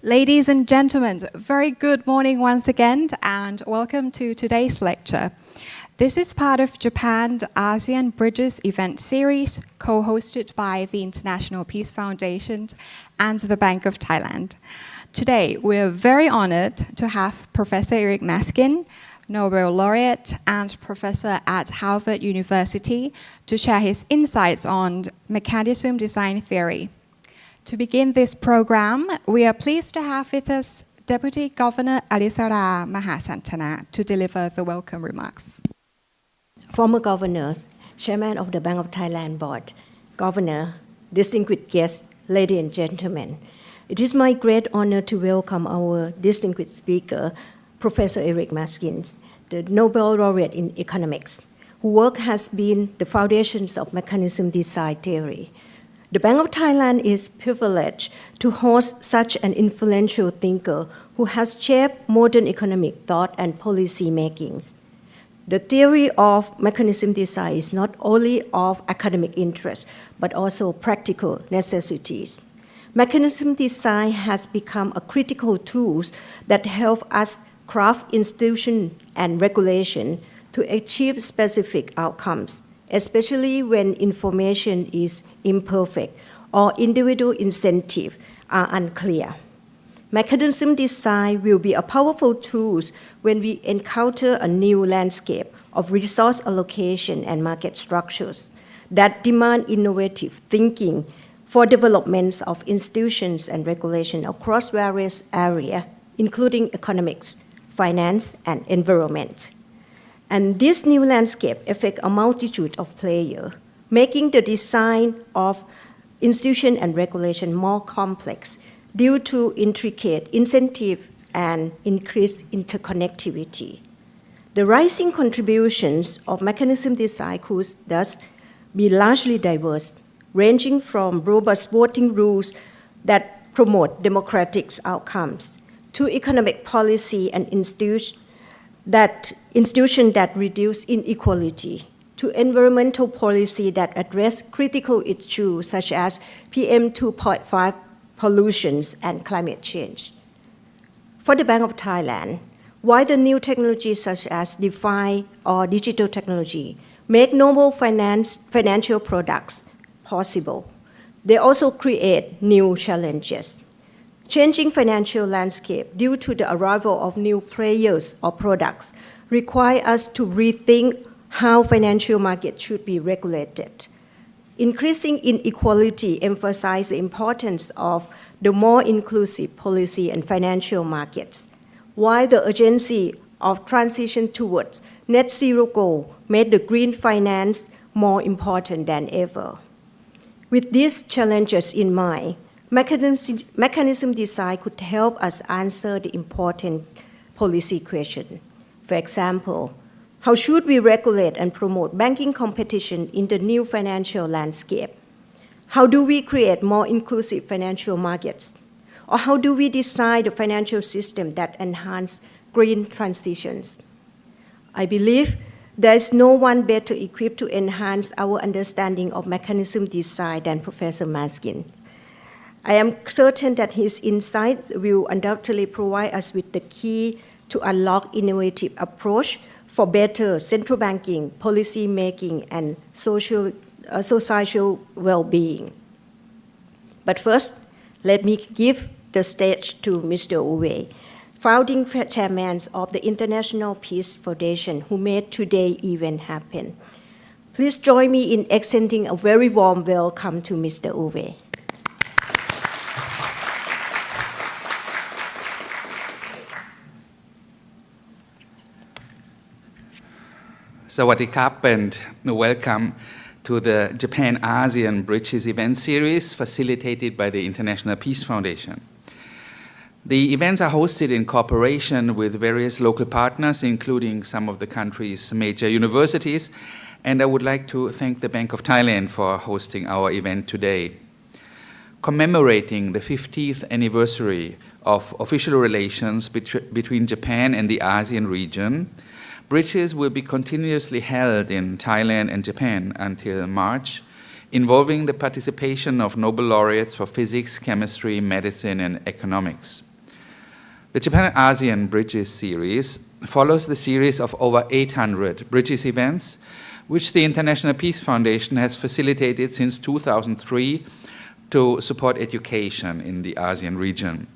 Ladies and gentlemen, very good morning once again and welcome to today's lecture. This is part of Japan-ASEAN Bridges event series co-hosted by the International Peace Foundation and the Bank of Thailand. Today, we're very honored to have Professor Eric Maskin, Nobel Laureate and Professor at Harvard University to share his insights on mechanism design theory. To begin this program, we are pleased to have with us Deputy Governor Alisara Mahasantana to deliver the welcome remarks. Former governors, Chairman of the Bank of Thailand Board, Governor, distinguished guests, ladies and gentlemen, it is my great honor to welcome our distinguished speaker, Professor Eric Maskin, the Nobel Laureate in Economics, whose work has been the foundations of mechanism design theory. The Bank of Thailand is privileged to host such an influential thinker who has shaped modern economic thought and policy makings. The theory of mechanism design is not only of academic interest, but also practical necessities. Mechanism design has become a critical tool that helps us craft institutions and regulation to achieve specific outcomes, especially when information is imperfect or individual incentives are unclear. Mechanism design will be a powerful tool when we encounter a new landscape of resource allocation and market structures that demand innovative thinking for developments of institutions and regulation across various areas, including economics, finance, and environment. And this new landscape affects a multitude of players, making the design of institution and regulation more complex due to intricate incentive and increased interconnectivity. The rising contributions of mechanism design could thus be largely diverse, ranging from robust voting rules that promote democratic outcomes to economic policy and institutions that reduce inequality, to environmental policy that address critical issues such as PM 2.5 pollution and climate change. For the Bank of Thailand, while the new technologies such as DeFi or digital technology make novel financial products possible, they also create new challenges. Changing financial landscape due to the arrival of new players or products require us to rethink how financial markets should be regulated. Increasing inequality emphasizes the importance of the more inclusive policy and financial markets, while the urgency of transition towards net zero goal made the green finance more important than ever. With these challenges in mind, mechanism design could help us answer the important policy question. For example, how should we regulate and promote banking competition in the new financial landscape? How do we create more inclusive financial markets? Or how do we design the financial system that enhance green transitions? I believe there is no one better equipped to enhance our understanding of mechanism design than Professor Maskin. I am certain that his insights will undoubtedly provide us with the key to unlock innovative approach for better central banking, policy making, and social well-being. But first, let me give the stage to Mr. Uwe, founding chairman of the International Peace Foundation, who made today's event happen. Please join me in extending a very warm welcome to Mr. Uwe. Sawadee Krap and welcome to the Japan-ASEAN Bridges event series facilitated by the International Peace Foundation. The events are hosted in cooperation with various local partners, including some of the country's major universities, and I would like to thank the Bank of Thailand for hosting our event today. Commemorating the 50th anniversary of official relations between Japan and the ASEAN region, Bridges will be continuously held in Thailand and Japan until March, involving the participation of Nobel Laureates for physics, chemistry, medicine, and economics. The Japan-ASEAN Bridges series follows the series of over 800 Bridges events, which the International Peace Foundation has facilitated since 2003 to support education in the ASEAN region.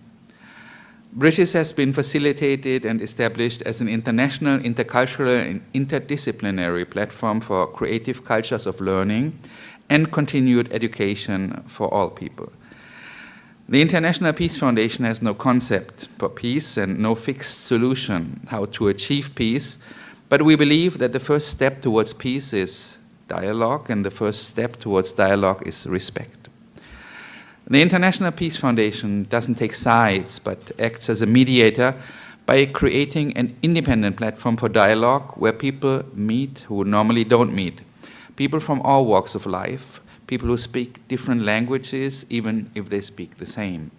Bridges has been facilitated and established as an international, intercultural, and interdisciplinary platform for creative cultures of learning and continued education for all people. The International Peace Foundation has no concept for peace and no fixed solution how to achieve peace, but we believe that the first step towards peace is dialogue, and the first step towards dialogue is respect. The International Peace Foundation doesn't take sides, but acts as a mediator by creating an independent platform for dialogue where people meet who normally don't meet, people from all walks of life, people who speak different languages, even if they speak the same.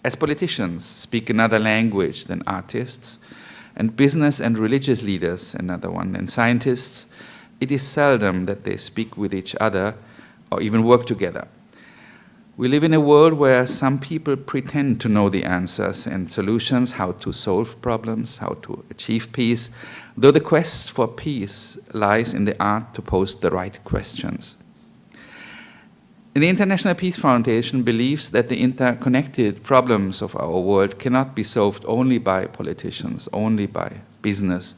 As politicians speak another language than artists, and business and religious leaders another one, and scientists, it is seldom that they speak with each other or even work together. We live in a world where some people pretend to know the answers and solutions, how to solve problems, how to achieve peace, though the quest for peace lies in the art to pose the right questions. The International Peace Foundation believes that the interconnected problems of our world cannot be solved only by politicians, only by business,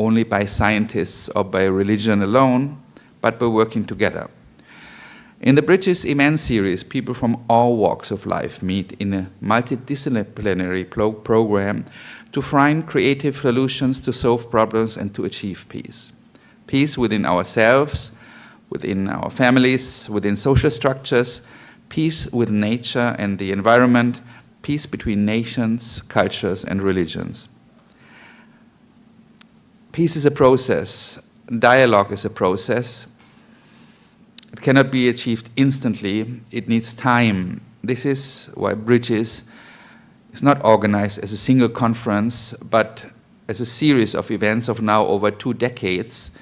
only by scientists or by religion alone, but by working together. In the Bridges event series, people from all walks of life meet in a multidisciplinary program to find creative solutions to solve problems and to achieve peace. Peace within ourselves, within our families, within social structures, peace with nature and the environment, peace between nations, cultures, and religions. Peace is a process. Dialogue is a process. It cannot be achieved instantly. It needs time. This is why Bridges is not organized as a single conference, but as a series of events of now over 2 decades,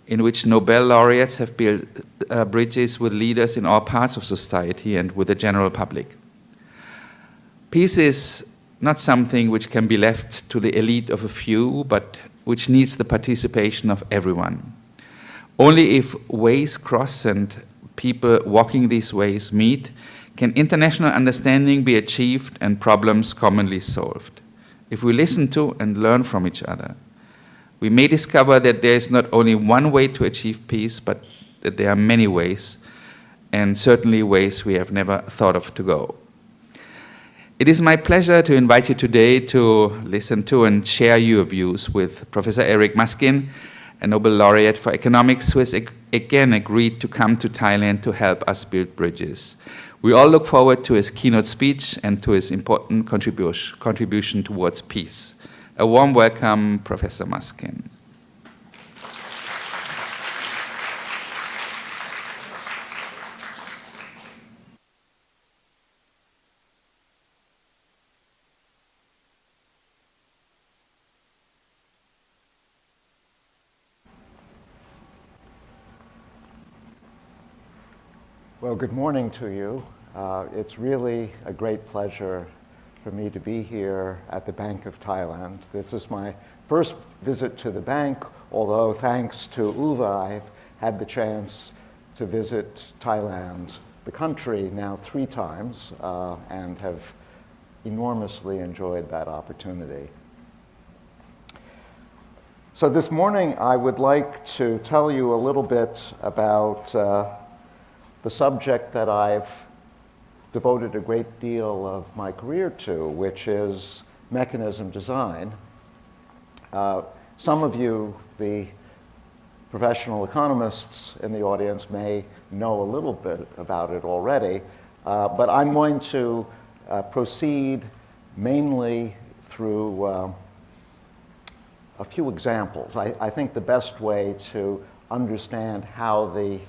in which Nobel Laureates have built bridges with leaders in all parts of society and with the general public. Peace is not something which can be left to the elite of a few, but which needs the participation of everyone. Only if ways cross and people walking these ways meet, can international understanding be achieved and problems commonly solved. If we listen to and learn from each other, we may discover that there is not only one way to achieve peace, but that there are many ways, and certainly ways we have never thought of to go. It is my pleasure to invite you today to listen to and share your views with Professor Eric Maskin, a Nobel Laureate for Economics, who has again agreed to come to Thailand to help us build bridges. We all look forward to his keynote speech and to his important contribution towards peace. A warm welcome, Professor Maskin. Well, good morning to you. It's really a great pleasure for me to be here at the Bank of Thailand. This is my first visit to the bank, although thanks to Uwe, I've had the chance to visit Thailand, the country, now 3 times, and have enormously enjoyed that opportunity. So this morning, I would like to tell you a little bit about the subject that I've devoted a great deal of my career to, which is mechanism design. Some of you, the professional economists in the audience, may know a little bit about it already, but I'm going to proceed mainly through a few examples. I think the best way to understand how the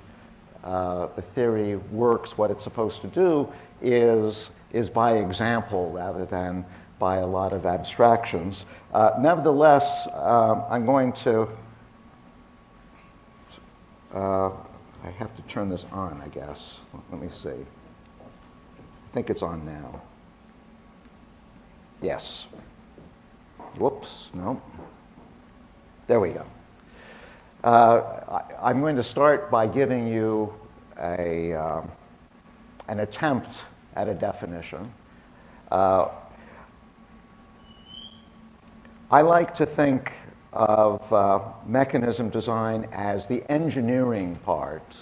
theory works, what it's supposed to do, is by example rather than by a lot of abstractions. Nevertheless, I'm going to, I have to turn this on, I guess. Let me see. I think it's on now. Yes. Whoops, no. There we go. I'm going to start by giving you an attempt at a definition. I like to think of mechanism design as the engineering part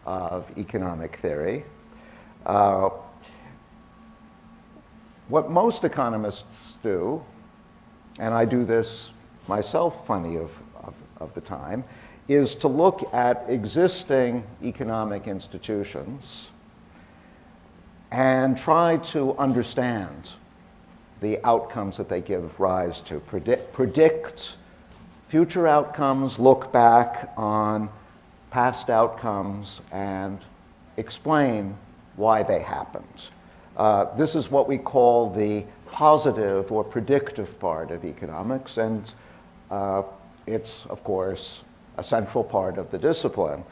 of economic theory. What most economists do, and I do this myself plenty of the time, is to look at existing economic institutions and try to understand the outcomes that they give rise to, predict future outcomes, look back on past outcomes, and explain why they happened. This is what we call the positive or predictive part of economics, and it's, of course, a central part of the discipline.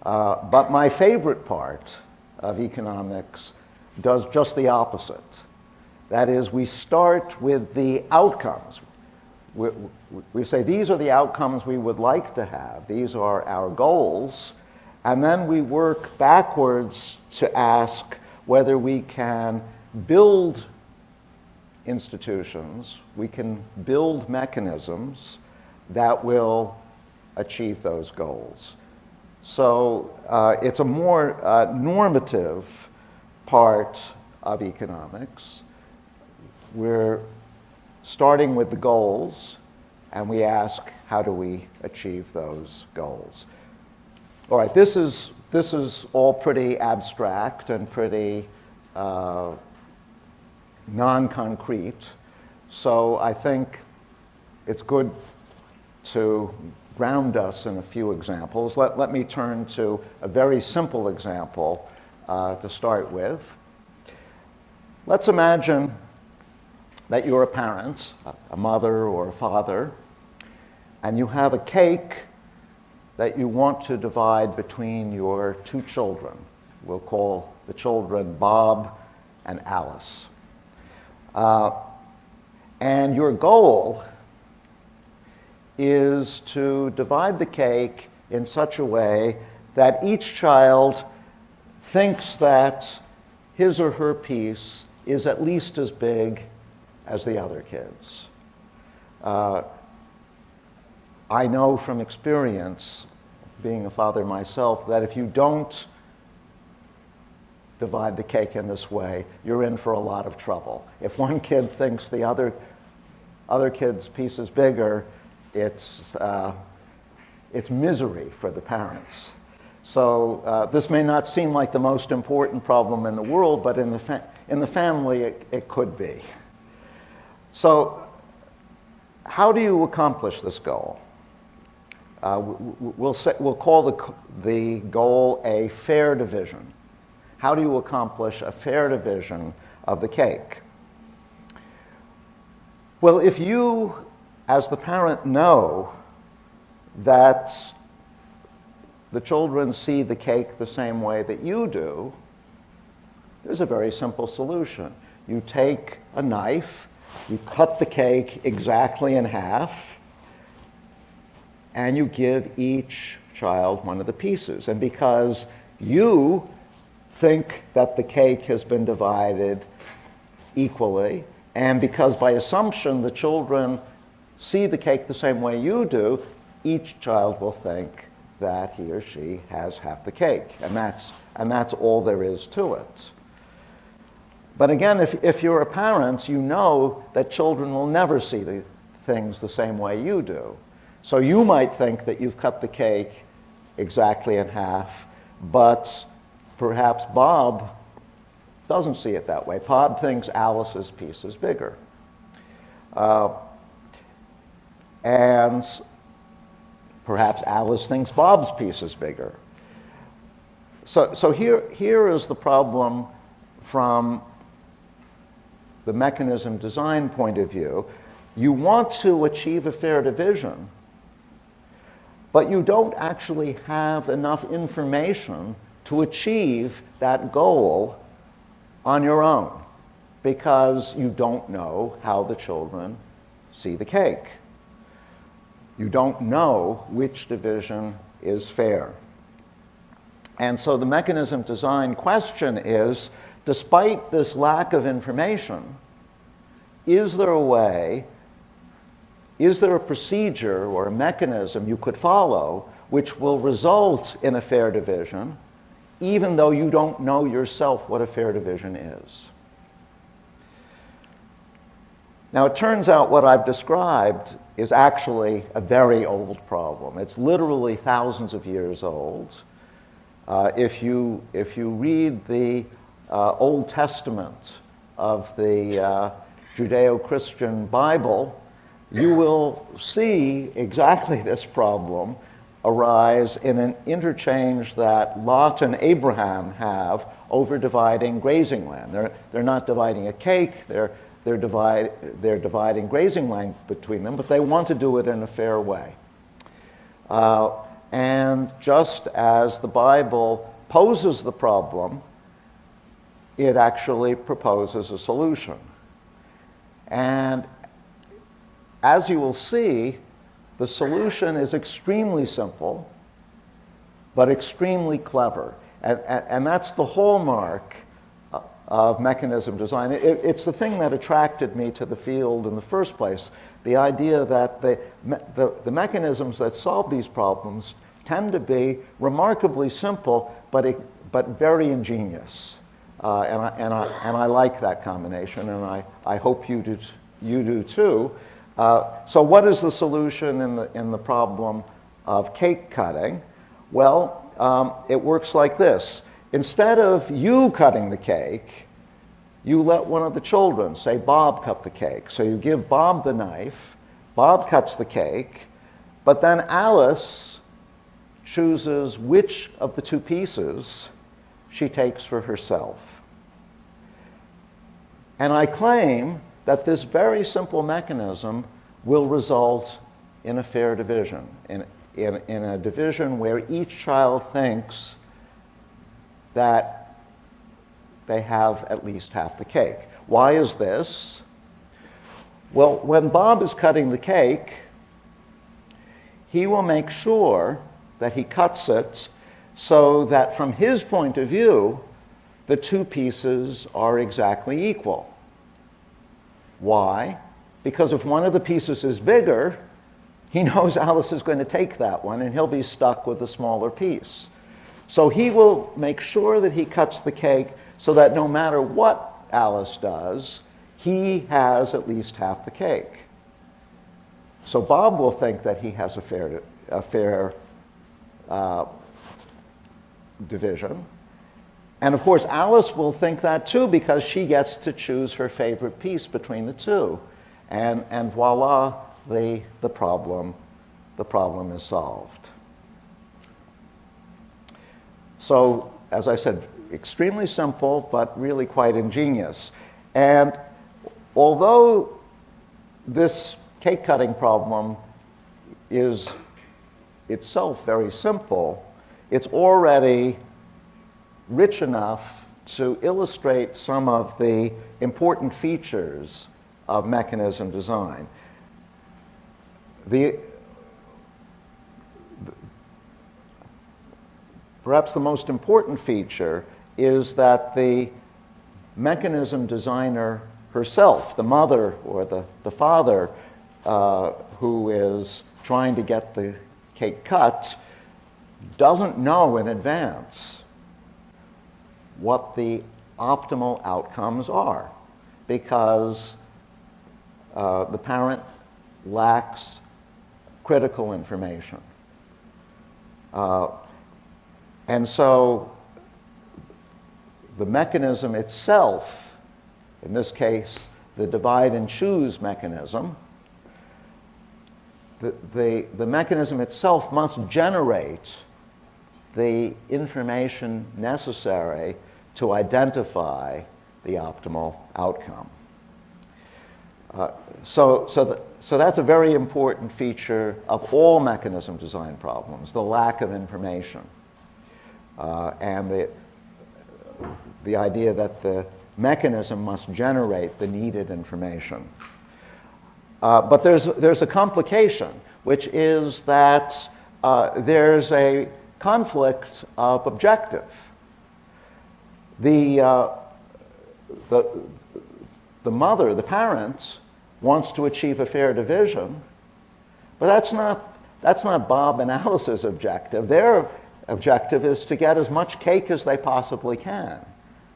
But my favorite part of economics does just the opposite. That is, we start with the outcomes. We say, these are the outcomes we would like to have. These are our goals. And then we work backwards to ask whether we can build institutions, we can build mechanisms that will achieve those goals. So it's a more normative part of economics. We're starting with the goals, and we ask, how do we achieve those goals? All right, this is all pretty abstract and pretty non-concrete. So I think it's good to ground us in a few examples. Let me turn to a very simple example to start with. Let's imagine that you're a parent, a mother or a father, and you have a cake that you want to divide between your two children. We'll call the children Bob and Alice. And your goal is to divide the cake in such a way that each child thinks that his or her piece is at least as big as the other kids. I know from experience, being a father myself, that if you don't divide the cake in this way, you're in for a lot of trouble. If one kid thinks the other kid's piece is bigger, it's misery for the parents. So this may not seem like the most important problem in the world, but in the family, it could be. So how do you accomplish this goal? We'll call the goal a fair division. How do you accomplish a fair division of the cake? Well, if you, as the parent, know that the children see the cake the same way that you do, there's a very simple solution. You take a knife, you cut the cake exactly in half, and you give each child one of the pieces. And because you think that the cake has been divided equally, and because by assumption the children see the cake the same way you do, each child will think that he or she has half the cake. And that's all there is to it. But again, if you're a parent, you know that children will never see the things the same way you do. So you might think that you've cut the cake exactly in half, but perhaps Bob doesn't see it that way. Bob thinks Alice's piece is bigger. And perhaps Alice thinks Bob's piece is bigger. So here is the problem from the mechanism design point of view. You want to achieve a fair division, but you don't actually have enough information to achieve that goal on your own. because you don't know how the children see the cake. You don't know which division is fair. And so the mechanism design question is, despite this lack of information, is there a way, is there a procedure or a mechanism you could follow which will result in a fair division, even though you don't know yourself what a fair division is? Now, it turns out what I've described is actually a very old problem. It's literally thousands of years old. If you read the Old Testament of the Judeo-Christian Bible, you will see exactly this problem arise in an interchange that Lot and Abraham have over dividing grazing land. They're not dividing a cake, they're dividing grazing land between them, but they want to do it in a fair way. And just as the Bible poses the problem, it actually proposes a solution. And as you will see, the solution is extremely simple, but extremely clever. And that's the hallmark of mechanism design. It's the thing that attracted me to the field in the first place. The idea that the mechanisms that solve these problems tend to be remarkably simple, but very ingenious. And I like that combination, and I hope you do too. So what is the solution in the problem of cake cutting? Well, it works like this. Instead of you cutting the cake, you let one of the children, say Bob, cut the cake. So you give Bob the knife, Bob cuts the cake, but then Alice chooses which of the two pieces she takes for herself. And I claim that this very simple mechanism will result in a fair division, in a division where each child thinks that they have at least half the cake. Why is this? Well, when Bob is cutting the cake, he will make sure that he cuts it so that from his point of view, the two pieces are exactly equal. Why? Because if one of the pieces is bigger, he knows Alice is going to take that one and he'll be stuck with the smaller piece. So he will make sure that he cuts the cake so that no matter what Alice does, he has at least half the cake. So Bob will think that he has a fair division. And of course, Alice will think that too because she gets to choose her favorite piece between the two. And voila, the problem is solved. So, as I said, extremely simple, but really quite ingenious. And although this cake cutting problem is itself very simple, it's already rich enough to illustrate some of the important features of mechanism design. Perhaps the most important feature is that the mechanism designer herself, the mother or the father who is trying to get the cake cut, doesn't know in advance what the optimal outcomes are because the parent lacks critical information. And so the mechanism itself, in this case, the divide and choose mechanism, the mechanism itself must generate the information necessary to identify the optimal outcome. So that's a very important feature of all mechanism design problems, the lack of information. And the idea that the mechanism must generate the needed information. But there's a complication, which is that there's a conflict of objective. The mother, the parents, wants to achieve a fair division, but that's not Bob and Alice's objective. Their objective is to get as much cake as they possibly can.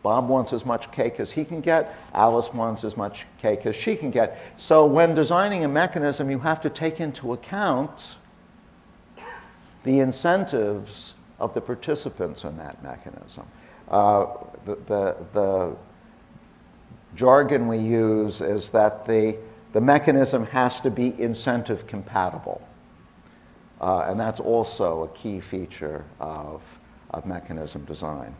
Bob wants as much cake as he can get. Alice wants as much cake as she can get. So when designing a mechanism, you have to take into account the incentives of the participants in that mechanism. The jargon we use is that the mechanism has to be incentive compatible. And that's also a key feature of mechanism design.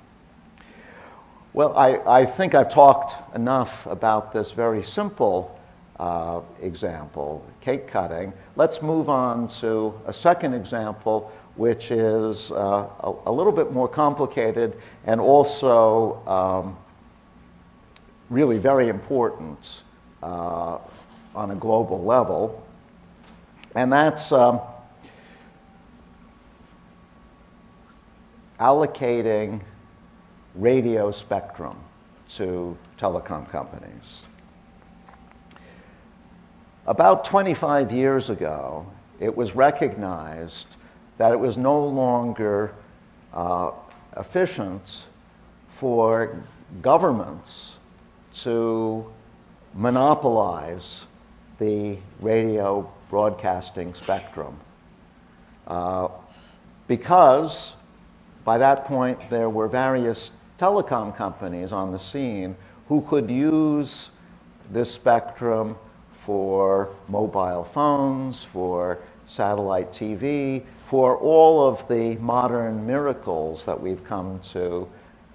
Well, I think I've talked enough about this very simple example, cake cutting. Let's move on to a second example, which is a little bit more complicated and also really very important on a global level. And that's allocating radio spectrum to telecom companies. About 25 years ago, it was recognized that it was no longer efficient for governments to monopolize the radio broadcasting spectrum because by that point there were various telecom companies on the scene who could use this spectrum for mobile phones, for satellite TV, for all of the modern miracles that we've come to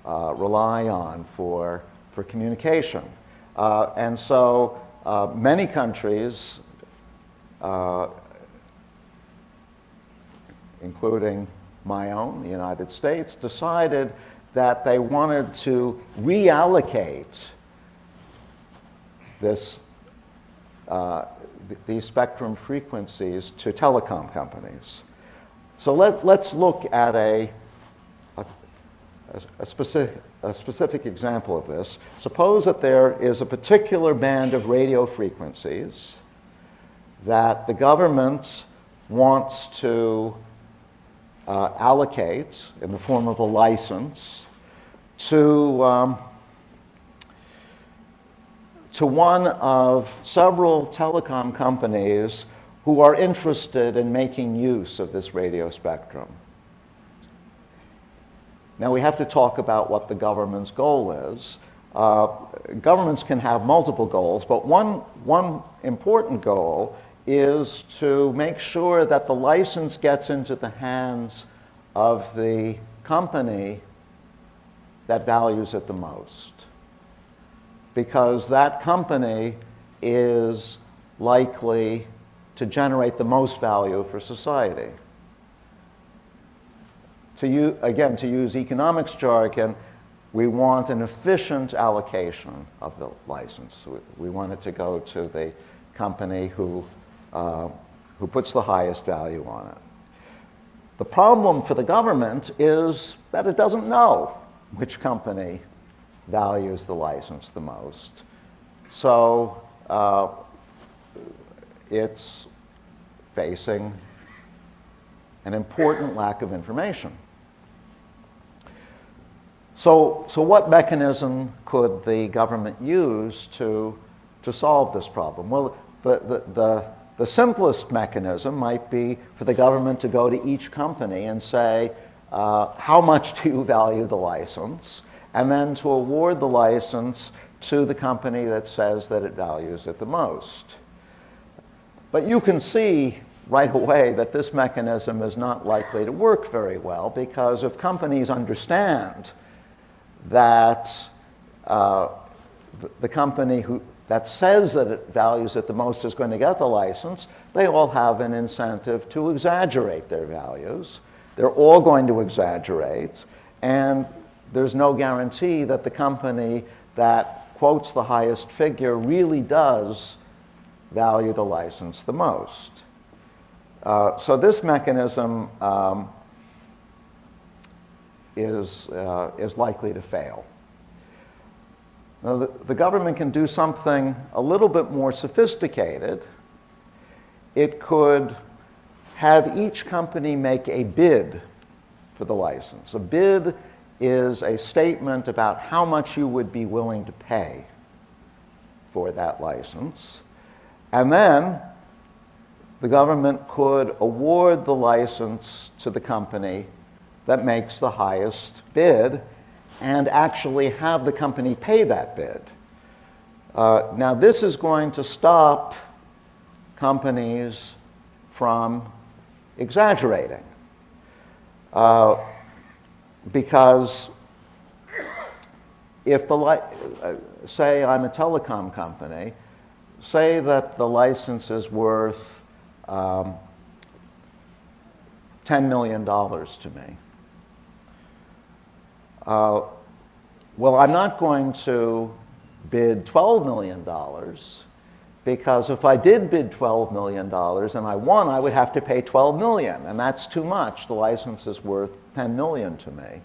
rely on for communication. And so many countries, including my own, the United States, decided that they wanted to reallocate these spectrum frequencies to telecom companies. So let's look at a specific example of this. Suppose that there is a particular band of radio frequencies that the government wants to allocate in the form of a license to one of several telecom companies who are interested in making use of this radio spectrum. Now we have to talk about what the government's goal is. Governments can have multiple goals, but one important goal is to make sure that the license gets into the hands of the company that values it the most, because that company is likely to generate the most value for society. To use economics jargon, we want an efficient allocation of the license. We want it to go to the company who puts the highest value on it. The problem for the government is that it doesn't know which company values the license the most. So it's facing an important lack of information. So what mechanism could the government use to solve this problem? Well, the simplest mechanism might be for the government to go to each company and say, how much do you value the license? And then to award the license to the company that says that it values it the most. But you can see right away that this mechanism is not likely to work very well, because if companies understand that the company that says that it values it the most is going to get the license, they all have an incentive to exaggerate their values. They're all going to exaggerate, and there's no guarantee that the company that quotes the highest figure really does value the license the most. So this mechanism is likely to fail. Now, the government can do something a little bit more sophisticated. It could have each company make a bid for the license. A bid is a statement about how much you would be willing to pay for that license. And then the government could award the license to the company that makes the highest bid and actually have the company pay that bid. Now, this is going to stop companies from exaggerating. Because if say I'm a telecom company, say that the license is worth $10 million to me. Well, I'm not going to bid $12 million, because if I did bid $12 million and I won, I would have to pay $12 million, and that's too much. The license is worth $10 million to me.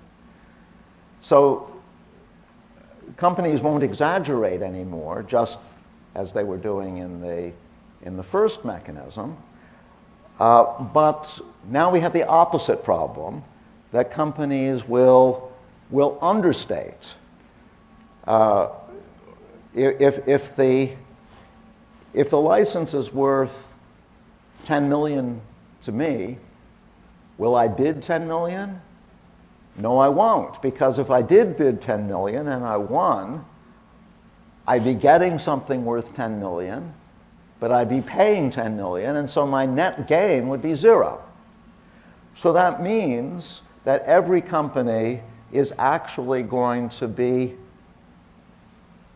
So companies won't exaggerate anymore, just as they were doing in the first mechanism. But now we have the opposite problem, that companies will understate. If the license is worth $10 million to me, will I bid $10 million? No, I won't, because if I did bid $10 million and I won, I'd be getting something worth $10 million, but I'd be paying $10 million, and so my net gain would be zero. So that means that every company is actually going to be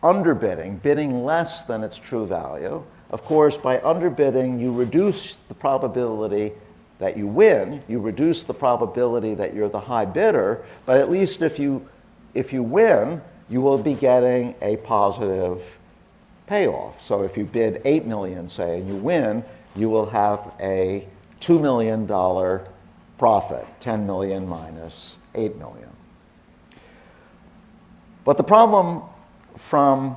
underbidding, bidding less than its true value. Of course, by underbidding, you reduce the probability that you win, you reduce the probability that you're the high bidder, but at least if you win, you will be getting a positive payoff. So if you bid $8 million, say, and you win, you will have a $2 million profit, 10 million minus 8 million. But the problem from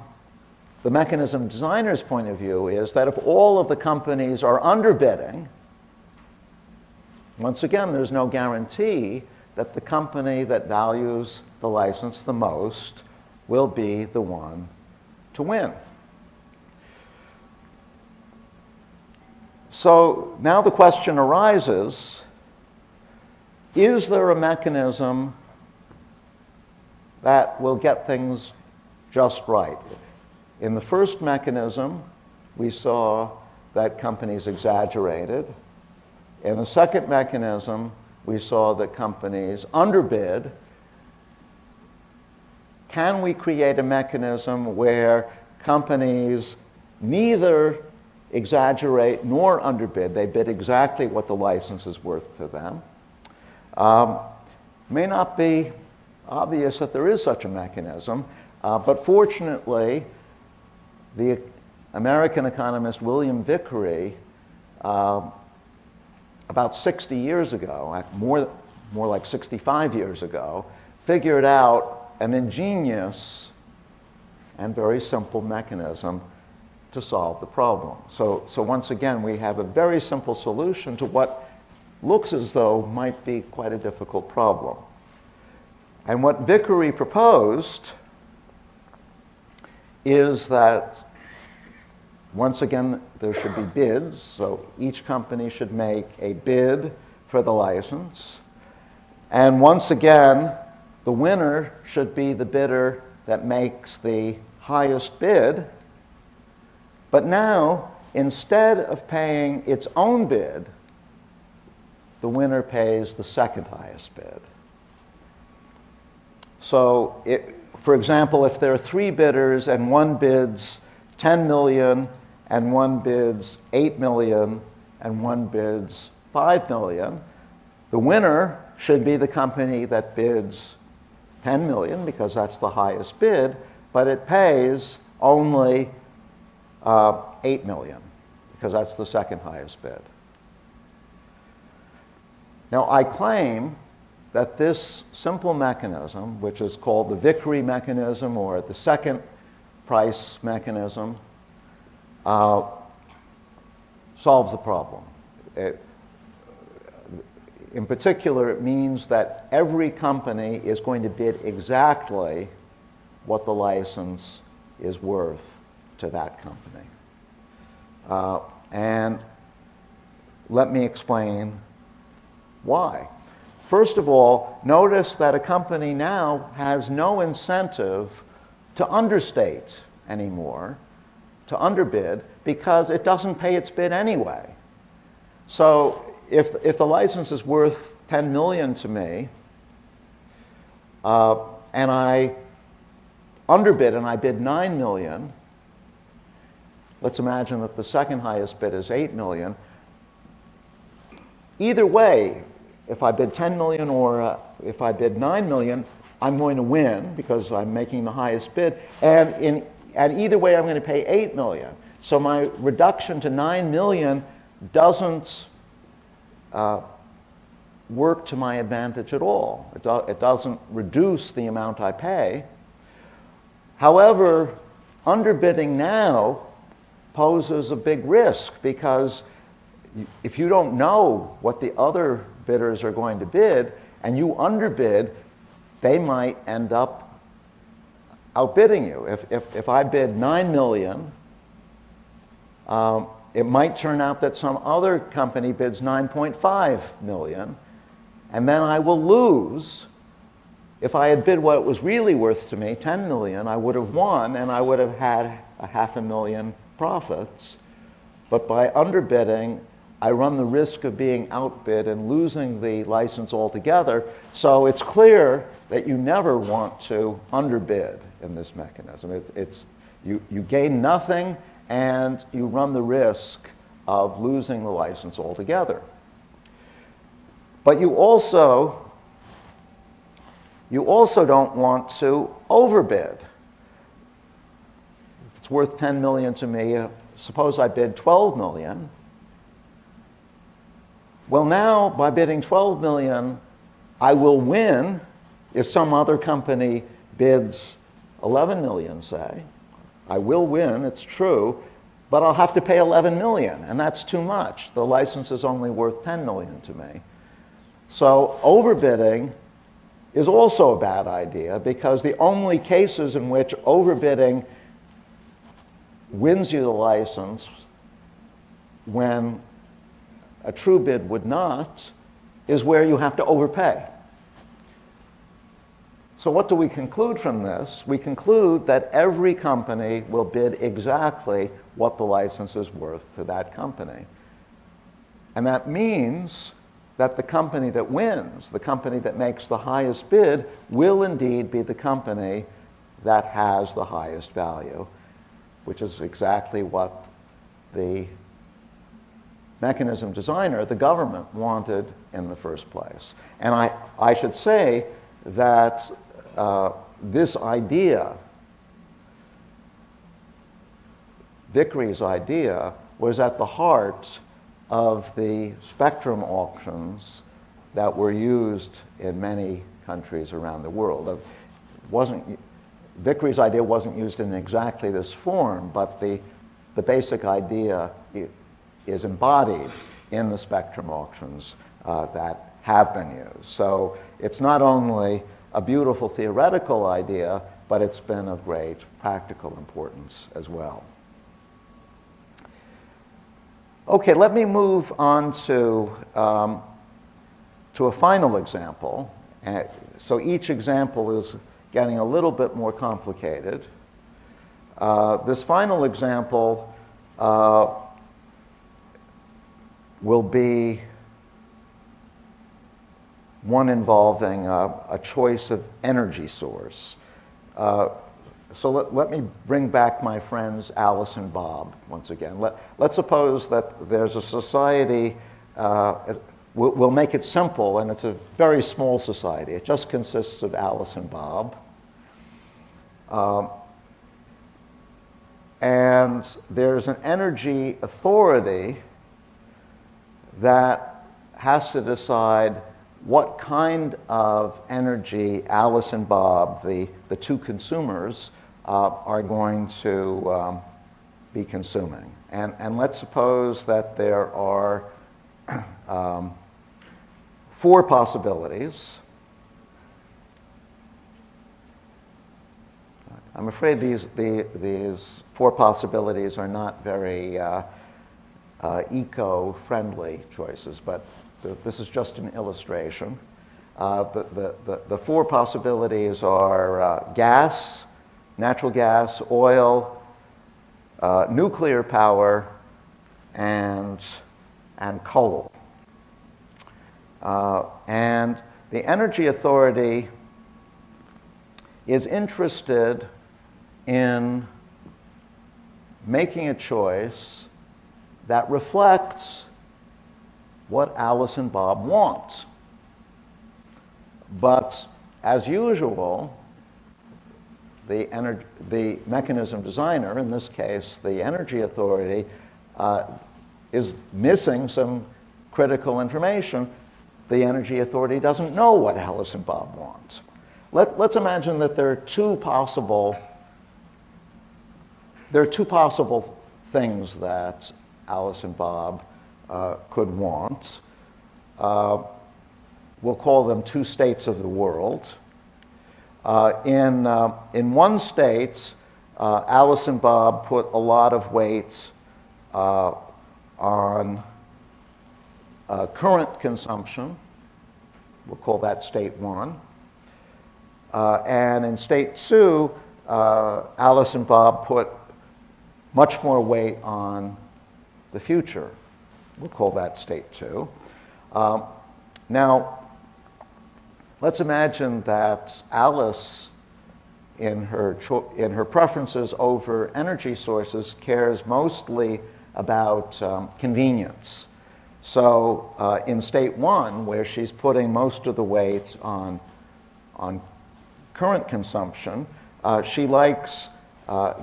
the mechanism designer's point of view is that if all of the companies are underbidding, once again, there's no guarantee that the company that values the license the most will be the one to win. So now the question arises, is there a mechanism that will get things just right? In the first mechanism, we saw that companies exaggerated. In the second mechanism, we saw that companies underbid. Can we create a mechanism where companies neither exaggerate nor underbid? They bid exactly what the license is worth to them. May not be obvious that there is such a mechanism, but fortunately, the American economist William Vickery, about 60 years ago, more like 65 years ago, figured out an ingenious and very simple mechanism to solve the problem. So once again, we have a very simple solution to what looks as though might be quite a difficult problem. And what Vickery proposed is that, once again, there should be bids, so each company should make a bid for the license. And once again, the winner should be the bidder that makes the highest bid. But now, instead of paying its own bid, the winner pays the second highest bid. So, for example, if there are 3 bidders and one bids 10 million, and one bids 8 million, and one bids 5 million, the winner should be the company that bids 10 million, because that's the highest bid, but it pays only 8 million, because that's the second highest bid. Now, I claim that this simple mechanism, which is called the Vickrey mechanism or the second price mechanism, solves the problem. In particular, it means that every company is going to bid exactly what the license is worth to that company. And let me explain why. First of all, notice that a company now has no incentive to understate anymore, to underbid, because it doesn't pay its bid anyway. So if the license is worth 10 million to me, and I underbid and I bid 9 million, let's imagine that the second highest bid is 8 million. Either way, if I bid 10 million or if I bid 9 million, I'm going to win because I'm making the highest bid. And either way, I'm going to pay 8 million. So my reduction to 9 million doesn't work to my advantage at all. It doesn't reduce the amount I pay. However, underbidding now poses a big risk, because if you don't know what the other bidders are going to bid and you underbid, they might end up outbidding you. If I bid 9 million, it might turn out that some other company bids 9.5 million, and then I will lose. If I had bid what it was really worth to me, 10 million, I would have won and I would have had $500,000 profits. But by underbidding, I run the risk of being outbid and losing the license altogether. So it's clear that you never want to underbid in this mechanism. You gain nothing and you run the risk of losing the license altogether. But you also don't want to overbid. If it's worth 10 million to me, suppose I bid 12 million. Well, now, by bidding 12 million, I will win if some other company bids 11 million, say. I will win, it's true, but I'll have to pay 11 million, and that's too much. The license is only worth 10 million to me. So overbidding is also a bad idea, because the only cases in which overbidding wins you the license when a true bid would not is where you have to overpay. So what do we conclude from this? We conclude that every company will bid exactly what the license is worth to that company. And that means that the company that wins, the company that makes the highest bid, will indeed be the company that has the highest value, which is exactly what the mechanism designer, the government, wanted in the first place. And I should say that this idea, Vickrey's idea, was at the heart of the spectrum auctions that were used in many countries around the world. Vickrey's idea wasn't used in exactly this form, but the basic idea is embodied in the spectrum auctions that have been used. So it's not only a beautiful theoretical idea, but it's been of great practical importance as well. Okay, let me move on to a final example. So each example is getting a little bit more complicated. This final example will be one involving a choice of energy source. So let me bring back my friends Alice and Bob once again. Let's suppose that there's a society, we'll make it simple, and it's a very small society. It just consists of Alice and Bob. and there's an energy authority that has to decide what kind of energy Alice and Bob, the two consumers, are going to be consuming. And let's suppose that there are 4 possibilities. I'm afraid these 4 possibilities are not very eco-friendly choices, but this is just an illustration. The 4 possibilities are gas, natural gas, oil, nuclear power, and coal. And the Energy Authority is interested in making a choice that reflects what Alice and Bob want. But as usual, the mechanism designer, in this case the Energy Authority, is missing some critical information. The Energy Authority doesn't know what Alice and Bob want. Let's imagine that there are two possible things that Alice and Bob could want. We'll call them 2 states of the world. In one state, Alice and Bob put a lot of weight on current consumption. We'll call that state 1. And in state 2, Alice and Bob put much more weight on the future. We'll call that state 2. Now, let's imagine that Alice, in her preferences over energy sources, cares mostly about convenience. So in state 1, where she's putting most of the weight on current consumption, she likes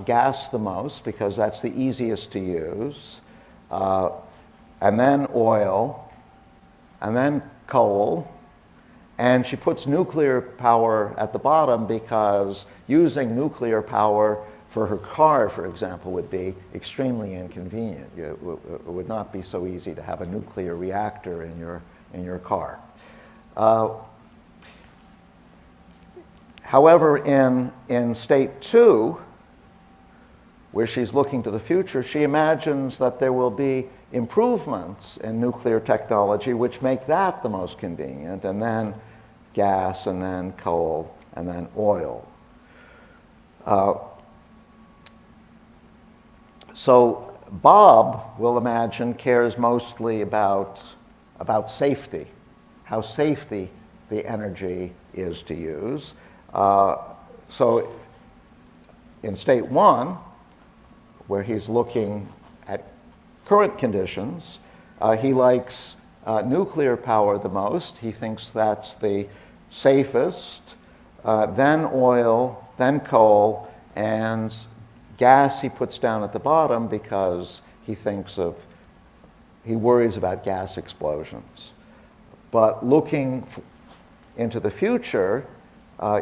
gas the most because that's the easiest to use, and then oil, and then coal, and she puts nuclear power at the bottom because using nuclear power for her car, for example, would be extremely inconvenient. It would not be so easy to have a nuclear reactor in your car. However, in state 2, where she's looking to the future, she imagines that there will be improvements in nuclear technology which make that the most convenient, and then gas, and then coal, and then oil. So Bob, we'll imagine, cares mostly about safety, how safe the energy is to use. So in state 1, where he's looking at current conditions, he likes nuclear power the most. He thinks that's the safest, then oil, then coal, and gas he puts down at the bottom because he worries about gas explosions. But looking into the future,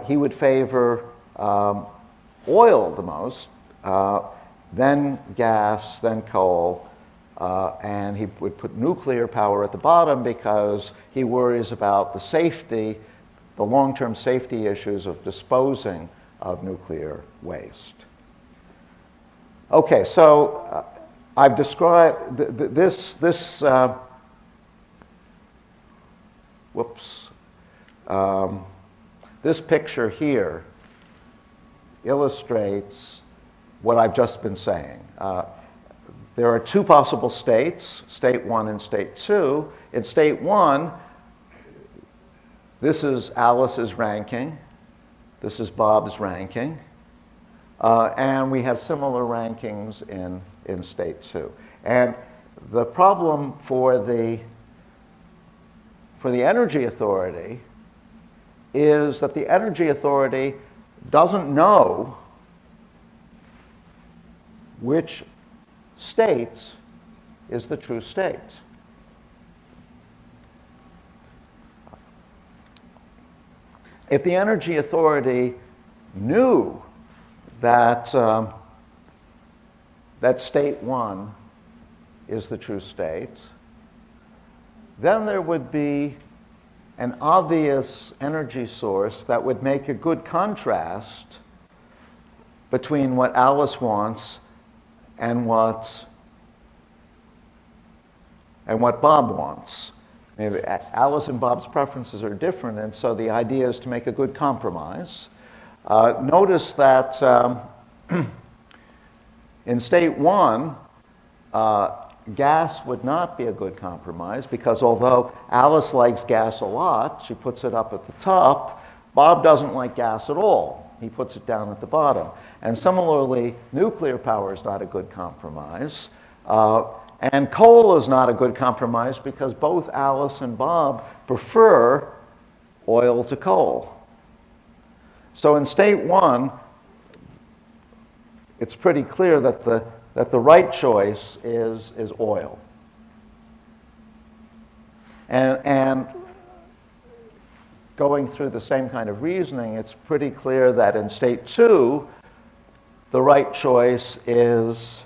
he would favor oil the most, then gas, then coal, and he would put nuclear power at the bottom because he worries about the safety, the long-term safety issues of disposing of nuclear waste. Okay, so I've described this picture here illustrates what I've just been saying. There are 2 possible states, state 1 and state 2. In state 1, this is Alice's ranking. This is Bob's ranking. And we have similar rankings in state 2. And the problem for the Energy Authority is that the Energy Authority doesn't know which state is the true state. If the Energy Authority knew that, that state 1 is the true state, then there would be an obvious energy source that would make a good contrast between what Alice wants and what Bob wants. Maybe Alice and Bob's preferences are different, and so the idea is to make a good compromise. Notice that in state 1, gas would not be a good compromise, because although Alice likes gas a lot, she puts it up at the top, Bob doesn't like gas at all. He puts it down at the bottom. And similarly, nuclear power is not a good compromise. And coal is not a good compromise because both Alice and Bob prefer oil to coal. So in state 1, it's pretty clear that the right choice is oil. And going through the same kind of reasoning, it's pretty clear that in state 2, the right choice is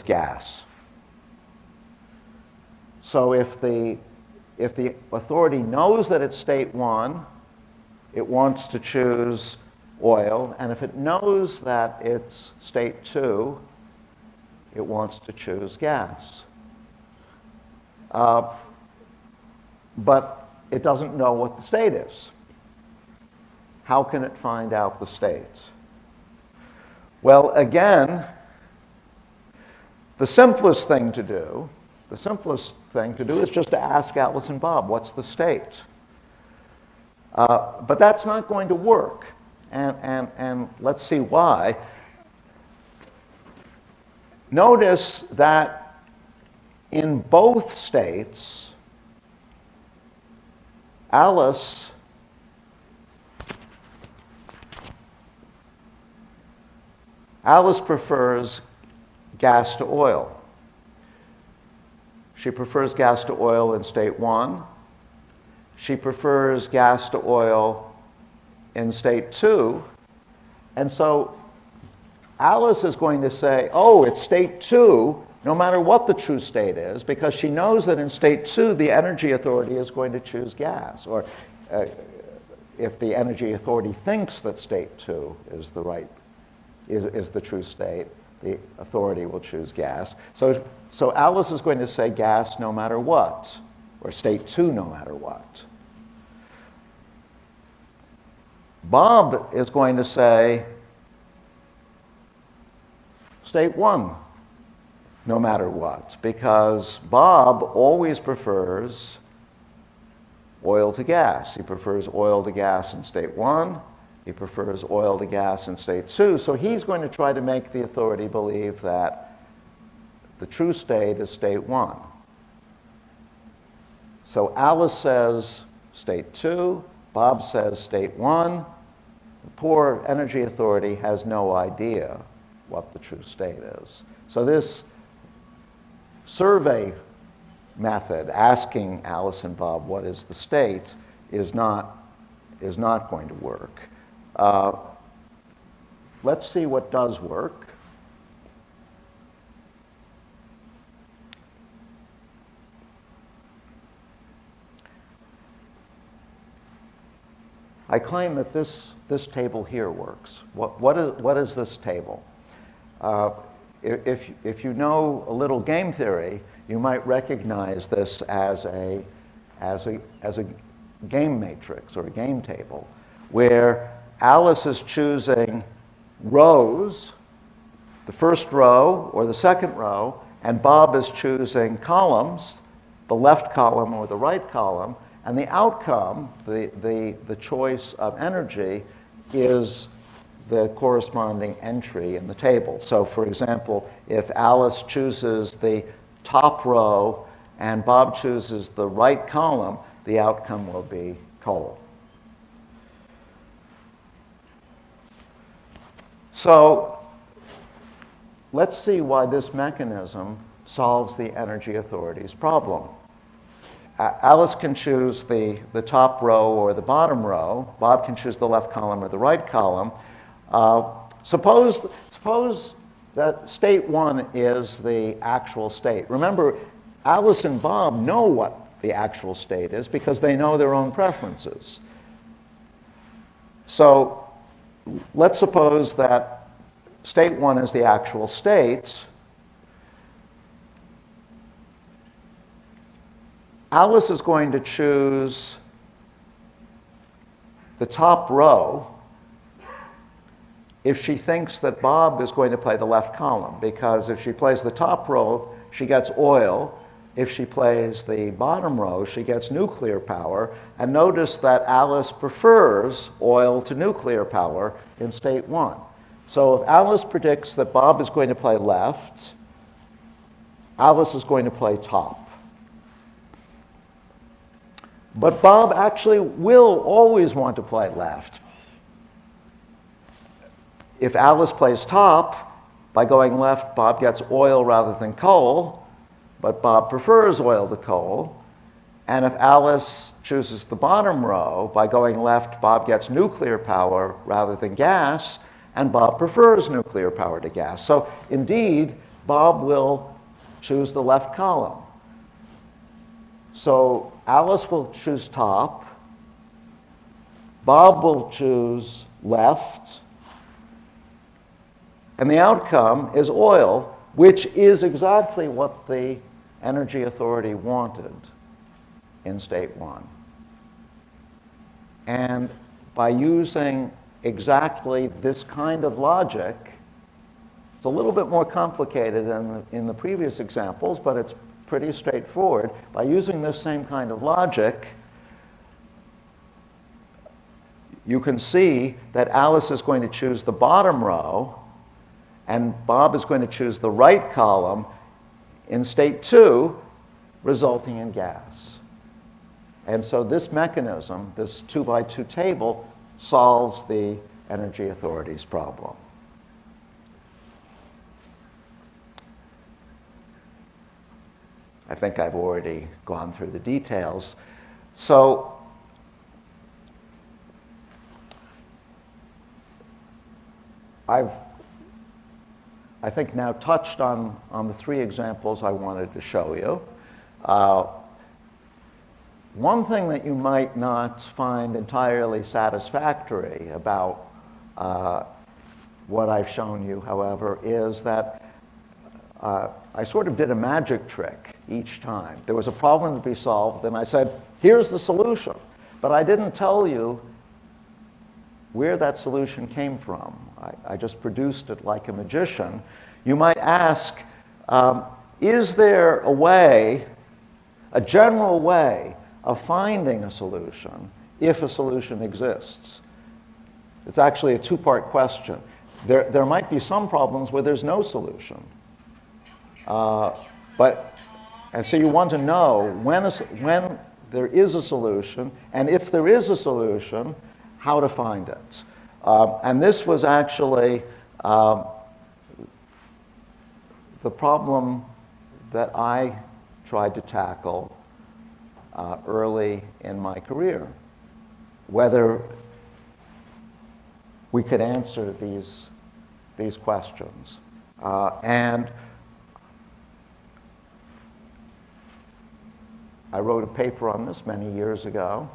gas. So if the authority knows that it's state 1, it wants to choose oil, and if it knows that it's state 2, it wants to choose gas. But it doesn't know what the state is. How can it find out the state? Well, again, the simplest thing to do is just to ask Alice and Bob, what's the state? But that's not going to work. And let's see why. Notice that in both states, Alice prefers gas to oil. She prefers gas to oil in state 1. She prefers gas to oil in state 2. And so Alice is going to say, oh, it's state 2, no matter what the true state is, because she knows that in state 2, the Energy Authority is going to choose gas. Or if the Energy Authority thinks that state 2 is the true state, the authority will choose gas. So Alice is going to say gas no matter what, or state 2 no matter what. Bob is going to say state 1 no matter what, because Bob always prefers oil to gas. He prefers oil to gas in state 1. He prefers oil to gas in state 2. So he's going to try to make the authority believe that the true state is state 1. So Alice says state 2. Bob says state 1. The poor Energy Authority has no idea what the true state is. So this survey method, asking Alice and Bob what is the state, is not going to work. Let's see what does work. I claim that this table here works. What is this table? If you know a little game theory, you might recognize this as a game matrix or a game table, where Alice is choosing rows, the first row or the second row, and Bob is choosing columns, the left column or the right column, and the outcome, the choice of energy, is the corresponding entry in the table. So for example, if Alice chooses the top row and Bob chooses the right column, the outcome will be coal. So let's see why this mechanism solves the energy authorities problem. Alice can choose the top row or the bottom row. Bob can choose the left column or the right column. Suppose that state 1 is the actual state. Remember, Alice and Bob know what the actual state is because they know their own preferences. So let's suppose that state 1 is the actual state. Alice is going to choose the top row if she thinks that Bob is going to play the left column, because if she plays the top row, she gets oil. If she plays the bottom row, she gets nuclear power. And notice that Alice prefers oil to nuclear power in state 1. So if Alice predicts that Bob is going to play left, Alice is going to play top. But Bob actually will always want to play left. If Alice plays top, by going left, Bob gets oil rather than coal, but Bob prefers oil to coal. And if Alice chooses the bottom row, by going left, Bob gets nuclear power rather than gas, and Bob prefers nuclear power to gas. So indeed, Bob will choose the left column. So Alice will choose top, Bob will choose left, and the outcome is oil, which is exactly what the energy authority wanted in state 1. And by using exactly this kind of logic, it's a little bit more complicated than in the previous examples, but it's pretty straightforward. By using this same kind of logic, you can see that Alice is going to choose the bottom row, and Bob is going to choose the right column in state 2, resulting in gas. And so this mechanism, this 2-by-2 table, solves the energy authorities problem. I think I've already gone through the details. So I think now touched on the 3 examples I wanted to show you. One thing that you might not find entirely satisfactory about what I've shown you, however, is that I sort of did a magic trick each time. There was a problem to be solved, and I said, here's the solution. But I didn't tell you where that solution came from. I just produced it like a magician. You might ask, is there a way, a general way, of finding a solution if a solution exists? It's actually a 2-part question. There might be some problems where there's no solution. And so you want to know when there is a solution, and if there is a solution, how to find it. And this was actually the problem that I tried to tackle early in my career, whether we could answer these questions. And I wrote a paper on this many years ago,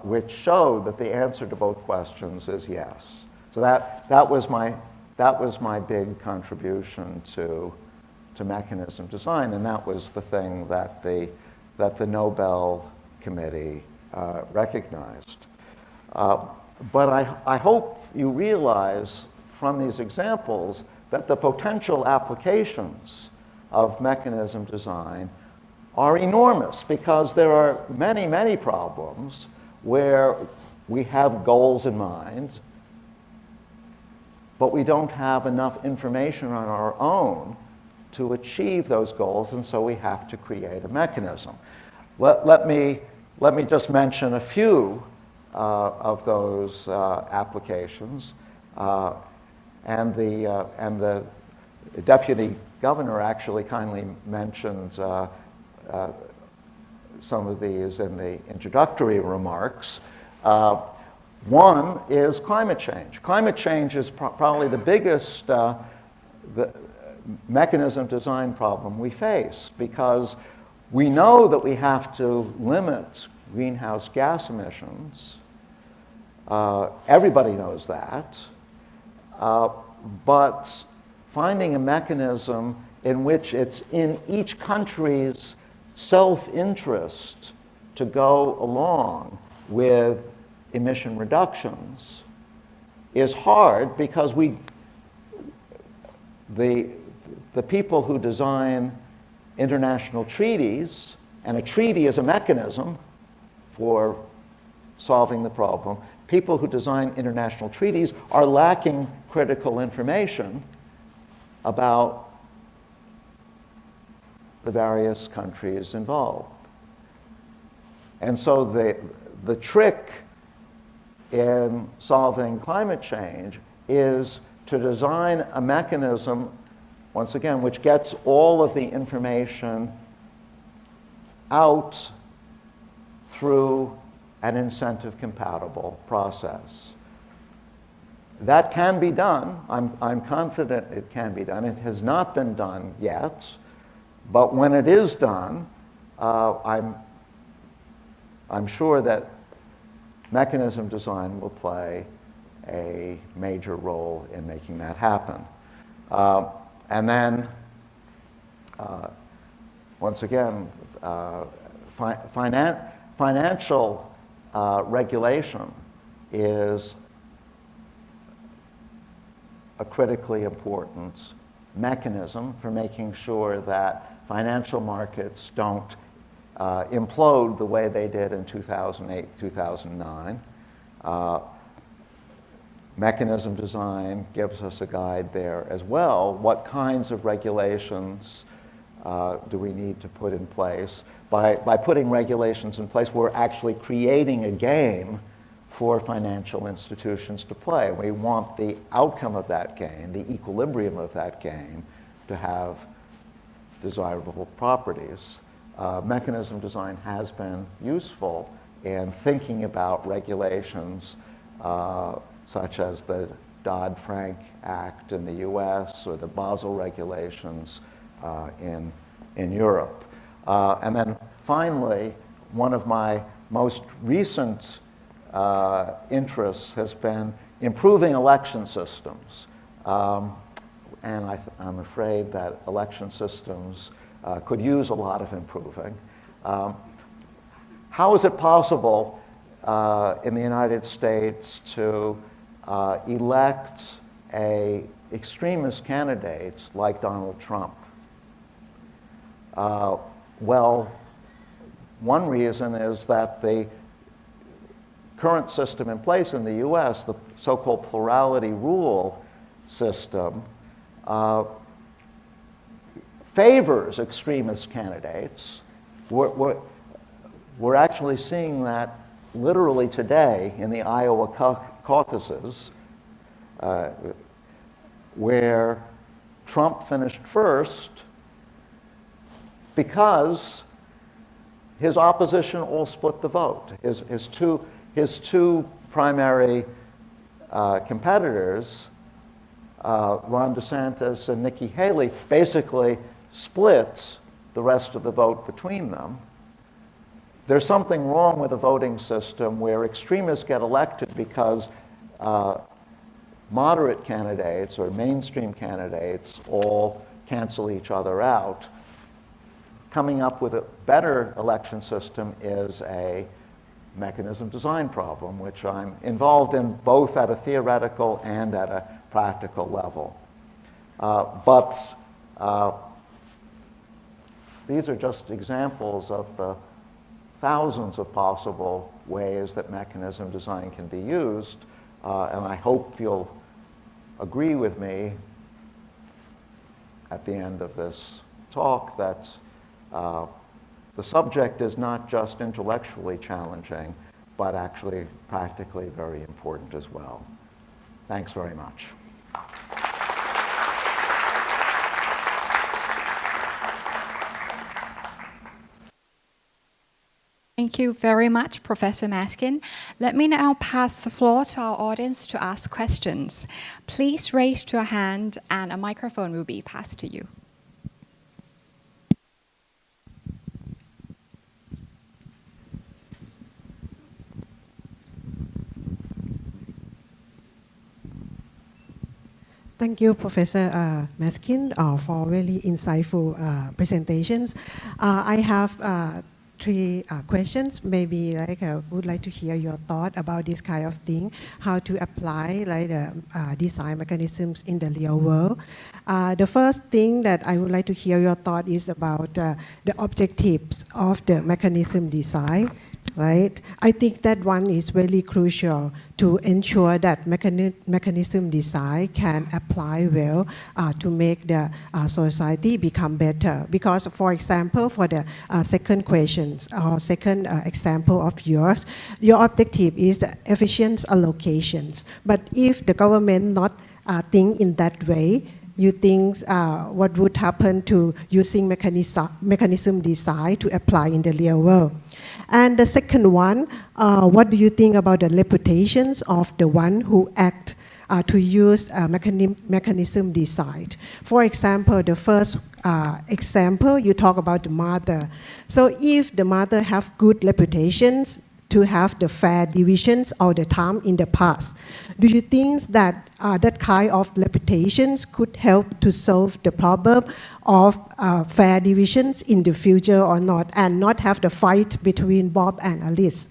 which showed that the answer to both questions is yes. So that was my big contribution to mechanism design, and that was the thing that the Nobel Committee recognized. But I hope you realize from these examples that the potential applications of mechanism design are enormous, because there are many, many problems where we have goals in mind, but we don't have enough information on our own to achieve those goals, and so we have to create a mechanism. Let me just mention a few of those applications. And the deputy governor actually kindly mentions some of these in the introductory remarks. One is climate change. Climate change is probably the biggest the mechanism design problem we face, because we know that we have to limit greenhouse gas emissions. Everybody knows that. But finding a mechanism in which it's in each country's self-interest to go along with emission reductions is hard, because the people who design international treaties, and a treaty is a mechanism for solving the problem, people who design international treaties are lacking critical information about the various countries involved. And so the trick in solving climate change is to design a mechanism, once again, which gets all of the information out through an incentive-compatible process. That can be done. I'm confident it can be done. It has not been done yet, but when it is done, I'm sure that mechanism design will play a major role in making that happen. And then, once again, financial regulation is a critically important mechanism for making sure that financial markets don't implode the way they did in 2008, 2009. Mechanism design gives us a guide there as well. What kinds of regulations do we need to put in place? By putting regulations in place, we're actually creating a game for financial institutions to play. We want the outcome of that game, the equilibrium of that game, to have desirable properties. Mechanism design has been useful in thinking about regulations such as the Dodd-Frank Act in the US or the Basel regulations in Europe. And then finally, one of my most recent interests has been improving election systems. And I'm afraid that election systems could use a lot of improving. How is it possible in the United States to elect extremist candidates like Donald Trump? Well, one reason is that the current system in place in the US, the so-called plurality rule system, favors extremist candidates. We're actually seeing that literally today in the Iowa caucuses, where Trump finished first because his opposition all split the vote. His two primary competitors, Ron DeSantis and Nikki Haley, basically split the rest of the vote between them. There's something wrong with a voting system where extremists get elected because moderate candidates or mainstream candidates all cancel each other out. Coming up with a better election system is a mechanism design problem, which I'm involved in both at a theoretical and at a practical level. But these are just examples of the thousands of possible ways that mechanism design can be used, and I hope you'll agree with me at the end of this talk that the subject is not just intellectually challenging, but actually practically very important as well. Thanks very much. Thank you very much, Professor Maskin. Let me now pass the floor to our audience to ask questions. Please raise your hand and a microphone will be passed to you. Thank you, Professor Maskin, for really insightful presentations. I have three questions. Maybe I would like to hear your thought about this kind of thing, how to apply the design mechanisms in the real world. The first thing that I would like to hear your thought is about the objectives of the mechanism design. Right? I think that one is very crucial to ensure that mechanism design can apply well to make the society become better. Because, for example, for the second questions or second example of yours, your objective is efficient allocations. But if the government not think in that way, you think what would happen to using mechanism design to apply in the real world? And the second one, what do you think about the reputations of the one who act to use mechanism design? For example, the first example, you talk about the mother. So if the mother have good reputations to have the fair divisions all the time in the past, do you think that that kind of reputations could help to solve the problem of fair divisions in the future or not, and not have the fight between Bob and Alice?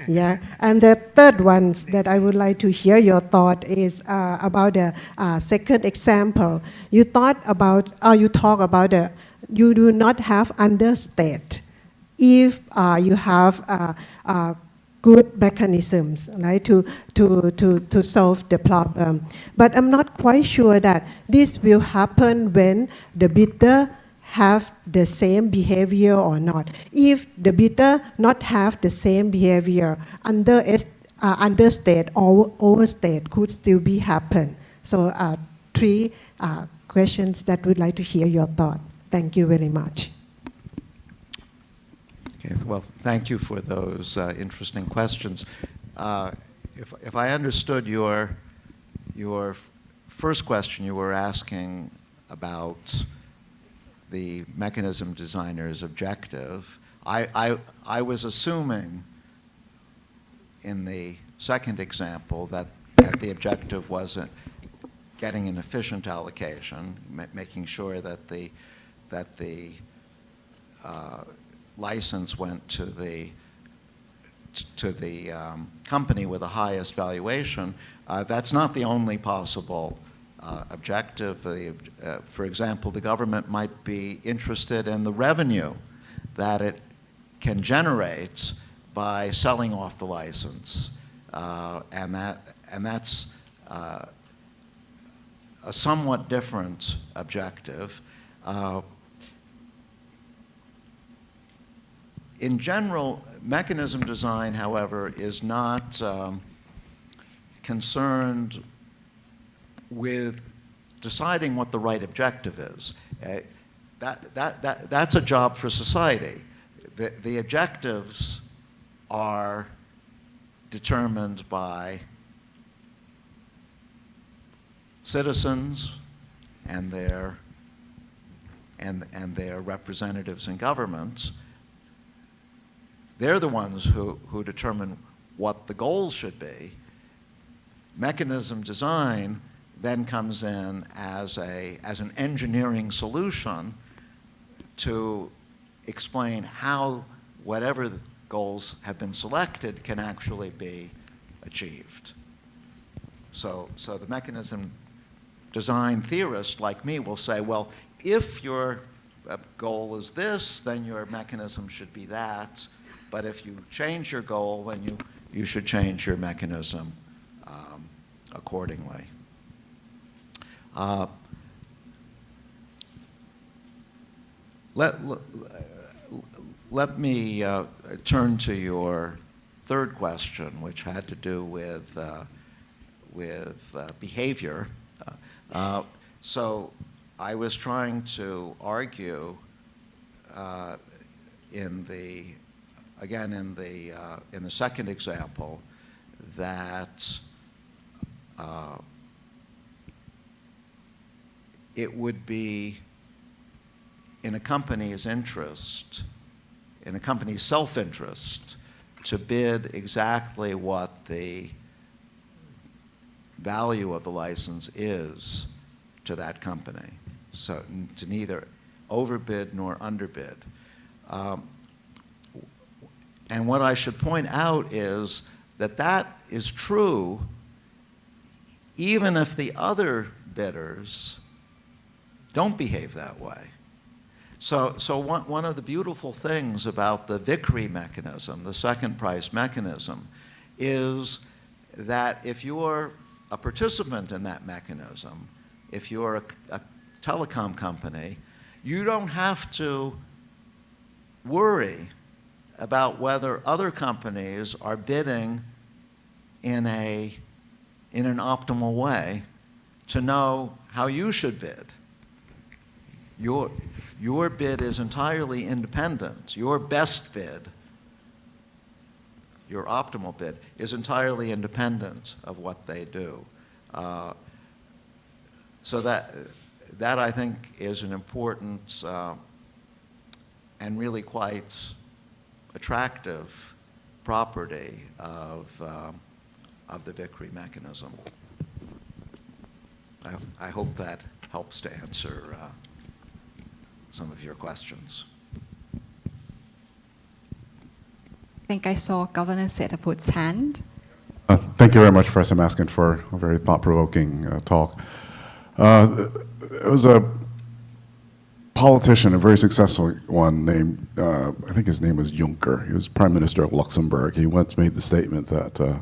Yeah, and the third one that I would like to hear your thought is about the second example. You talk about you do not have understate if you have good mechanisms, right, to solve the problem. But I'm not quite sure that this will happen when the bidder have the same behavior or not. If the bidder not have the same behavior, understate or overstate could still be happen. So three questions that we'd like to hear your thought. Thank you very much. Okay, well, thank you for those interesting questions. If I understood your first question, you were asking about the mechanism designer's objective. I was assuming in the second example that the objective wasn't getting an efficient allocation, making sure that the license went to the company with the highest valuation. That's not the only possible objective. For example, the government might be interested in the revenue that it can generate by selling off the license, and that's a somewhat different objective. In general, mechanism design, however, is not concerned with deciding what the right objective is. That's a job for society. The objectives are determined by citizens and their representatives in governments. They're the ones who determine what the goals should be. Mechanism design then comes in as an engineering solution to explain how whatever the goals have been selected can actually be achieved. So the mechanism design theorist like me will say, well, if your goal is this, then your mechanism should be that. But if you change your goal, then you should change your mechanism accordingly. Let me turn to your third question, which had to do with behavior. So I was trying to argue in the second example that it would be in a company's interest, in a company's self-interest, to bid exactly what the value of the license is to that company. So to neither overbid nor underbid. And what I should point out is that that is true even if the other bidders don't behave that way. So one of the beautiful things about the Vickrey mechanism, the second price mechanism, is that if you're a participant in that mechanism, if you're a telecom company, you don't have to worry about whether other companies are bidding in an optimal way to know how you should bid. Your bid is entirely independent. Your best bid, your optimal bid, is entirely independent of what they do. So that I think is an important and really quite attractive property of the Vickrey mechanism. I hope that helps to answer some of your questions. I think I saw Governor Setaput's hand. Thank you very much, Professor Maskin, for a very thought-provoking talk. It was a politician, a very successful one, named, I think his name was Juncker. He was Prime Minister of Luxembourg. He once made the statement that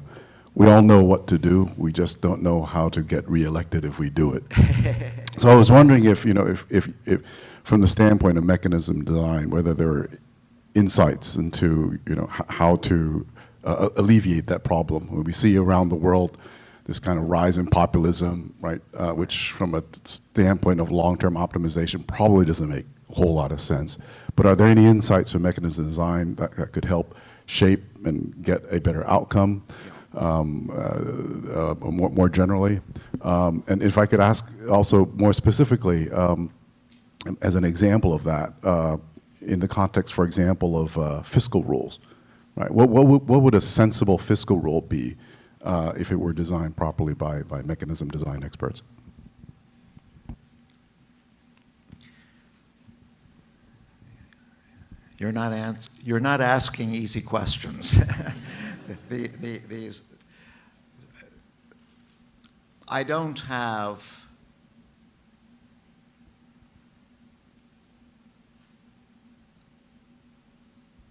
we all know what to do, we just don't know how to get reelected if we do it. So I was wondering if, if from the standpoint of mechanism design, whether there are insights into, how to alleviate that problem. When we see around the world this kind of rise in populism, right, which from a standpoint of long-term optimization probably doesn't make a whole lot of sense. But are there any insights for mechanism design that could help shape and get a better outcome more generally? And if I could ask also more specifically, as an example of that, in the context, for example, of fiscal rules, right? What would a sensible fiscal rule be if it were designed properly by mechanism design experts? You're not asking easy questions. These, I don't have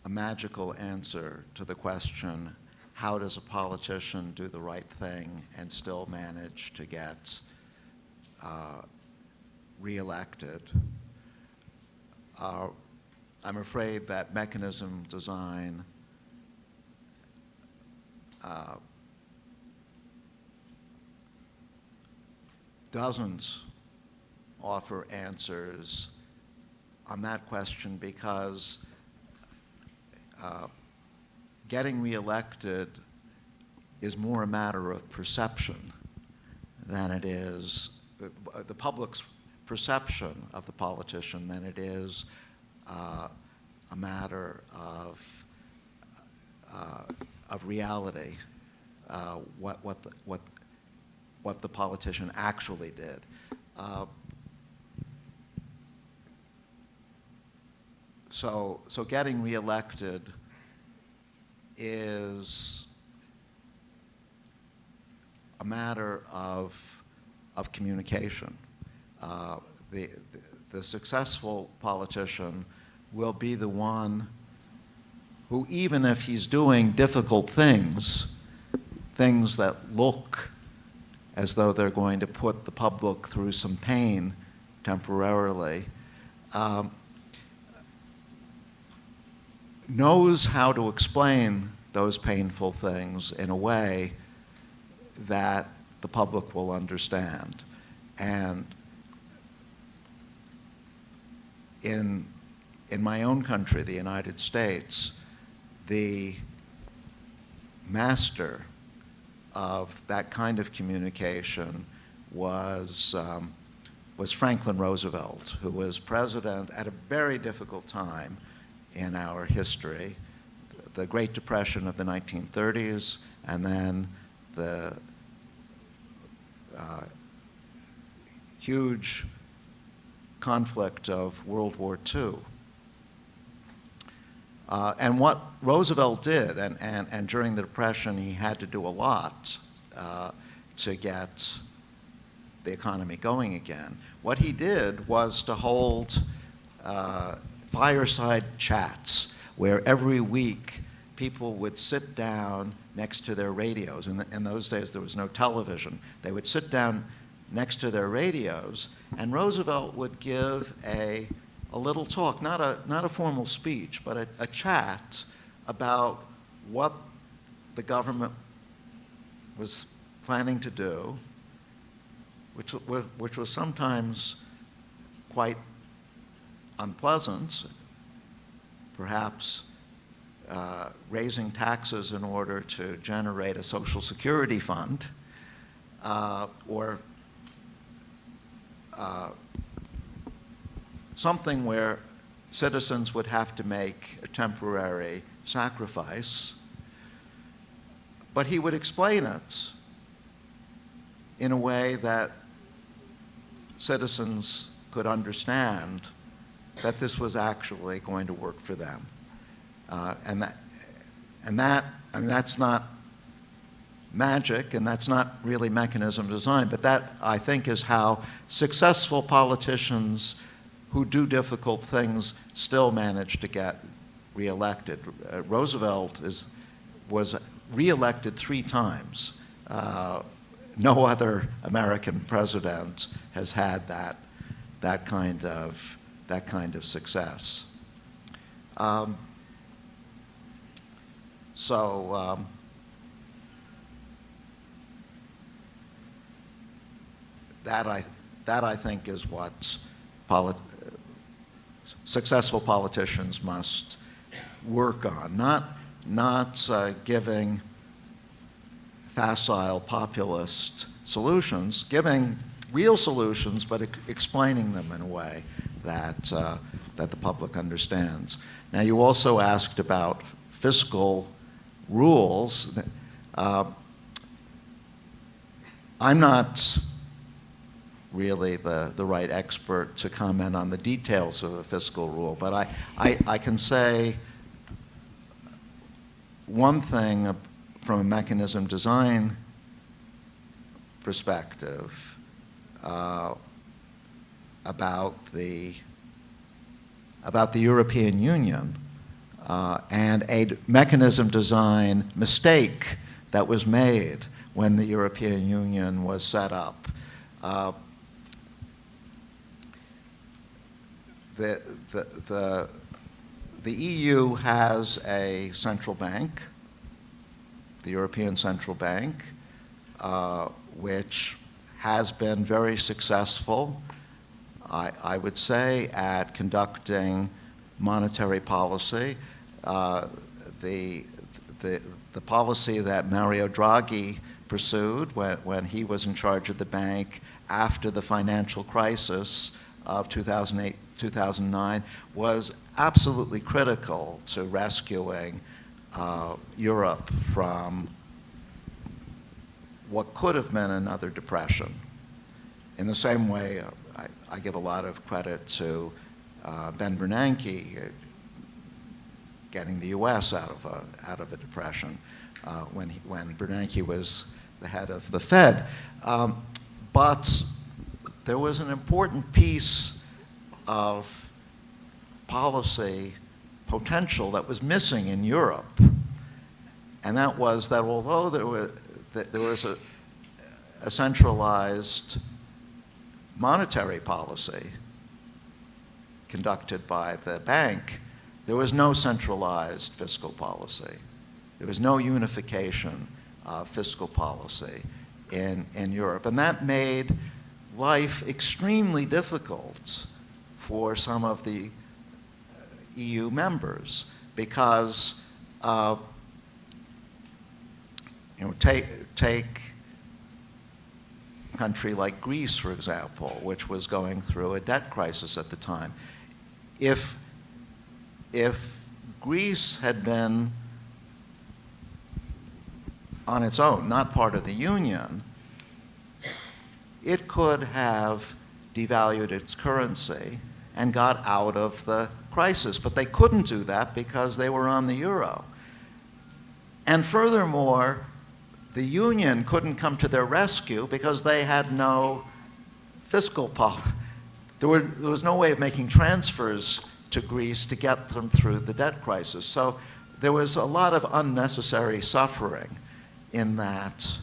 a magical answer to the question, how does a politician do the right thing and still manage to get reelected? I'm afraid that mechanism design doesn't offer answers on that question because getting reelected is more a matter of perception than it is the public's perception of the politician than it is a matter of reality, what the politician actually did. So getting reelected is a matter of communication. The successful politician will be the one who, even if he's doing difficult things that look as though they're going to put the public through some pain temporarily, knows how to explain those painful things in a way that the public will understand. And in my own country, the United States, the master of that kind of communication was Franklin Roosevelt, who was president at a very difficult time in our history, the Great Depression of the 1930s, and then the huge conflict of World War II. And what Roosevelt did, and during the Depression he had to do a lot to get the economy going again. What he did was to hold fireside chats where every week people would sit down next to their radios. In those days there was no television. They would sit down next to their radios, and Roosevelt would give a little talk, not a formal speech, but a chat about what the government was planning to do, which was sometimes quite unpleasant, perhaps raising taxes in order to generate a Social Security fund, or something where citizens would have to make a temporary sacrifice, but he would explain it in a way that citizens could understand that this was actually going to work for them. That's not magic, and that's not really mechanism design, but that, I think, is how successful politicians who do difficult things still manage to get reelected. Roosevelt was reelected 3 times. No other American president has had that kind of success. That I think is what successful politicians must work on, not giving facile populist solutions, giving real solutions, but explaining them in a way that the public understands. Now, you also asked about fiscal rules. I'm not really the right expert to comment on the details of a fiscal rule, but I can say one thing from a mechanism design perspective about the European Union and a mechanism design mistake that was made when the European Union was set up. The EU has a central bank, the European Central Bank, which has been very successful, I would say, at conducting monetary policy. The policy that Mario Draghi pursued when he was in charge of the bank after the financial crisis of 2008, 2009 was absolutely critical to rescuing Europe from what could have been another depression. In the same way, I give a lot of credit to Ben Bernanke getting the U.S. out of a depression when Bernanke was the head of the Fed. But there was an important piece of policy potential that was missing in Europe, and that was that although there was a centralized monetary policy conducted by the bank, there was no centralized fiscal policy. There was no unification of fiscal policy in Europe. And that made life extremely difficult for some of the EU members because, take a country like Greece, for example, which was going through a debt crisis at the time. If Greece had been on its own, not part of the Union, it could have devalued its currency and got out of the crisis. But they couldn't do that because they were on the euro. And furthermore, the Union couldn't come to their rescue because they had no fiscal policy. There was no way of making transfers to Greece to get them through the debt crisis. So there was a lot of unnecessary suffering in that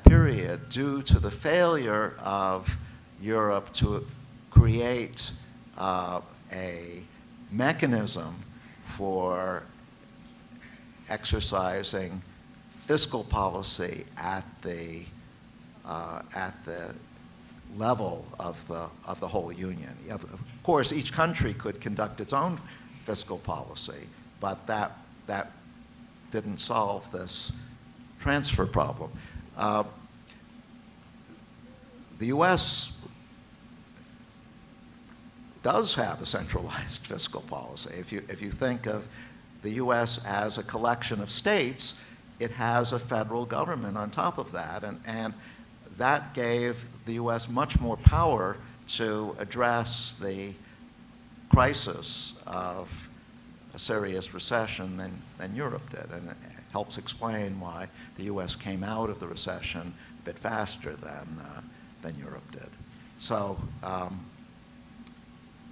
period due to the failure of Europe to create a mechanism for exercising fiscal policy at the level of the whole Union. Of course, each country could conduct its own fiscal policy, but that didn't solve this transfer problem. The U.S. does have a centralized fiscal policy. If you think of the U.S. as a collection of states, it has a federal government on top of that, and that gave the U.S. much more power to address the crisis of a serious recession than Europe did, and it helps explain why the U.S. came out of the recession a bit faster than Europe did. So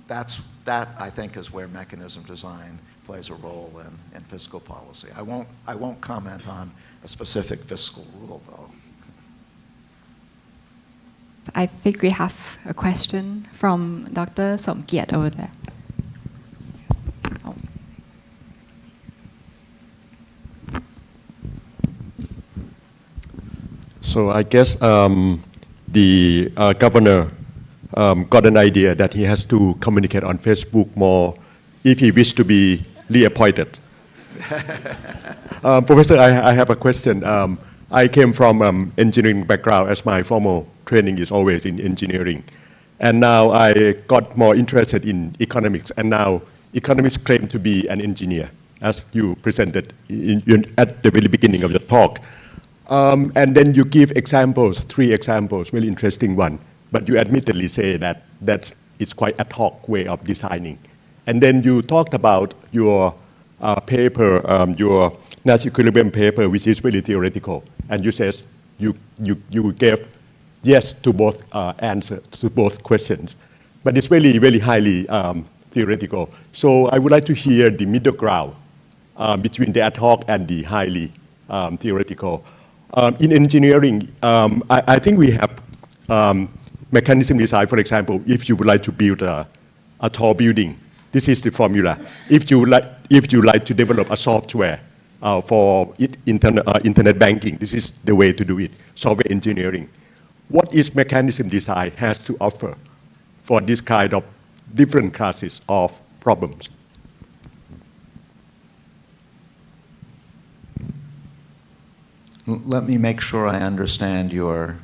that I think is where mechanism design plays a role in fiscal policy. I won't comment on a specific fiscal rule, though. I think we have a question from Dr. Somkiat over there. Oh. So I guess the governor got an idea that he has to communicate on Facebook more if he wishes to be reappointed. Professor, I have a question. I came from engineering background, as my formal training is always in engineering. And now I got more interested in economics, and now economists claim to be an engineer, as you presented at the very beginning of the talk. And then you give examples, 3 examples, very interesting one, but you admittedly say that it's quite ad hoc way of designing. And then you talked about your paper, your Nash equilibrium paper, which is very theoretical, and you says you gave yes to both answers to both questions, but it's really, really highly theoretical. So I would like to hear the middle ground between the ad hoc and the highly theoretical. In engineering, I think we have mechanism design. For example, if you would like to build a tall building, this is the formula. If you like to develop a software for internet banking, this is the way to do it, software engineering. What is mechanism design has to offer for this kind of different classes of problems? Let me make sure I understand your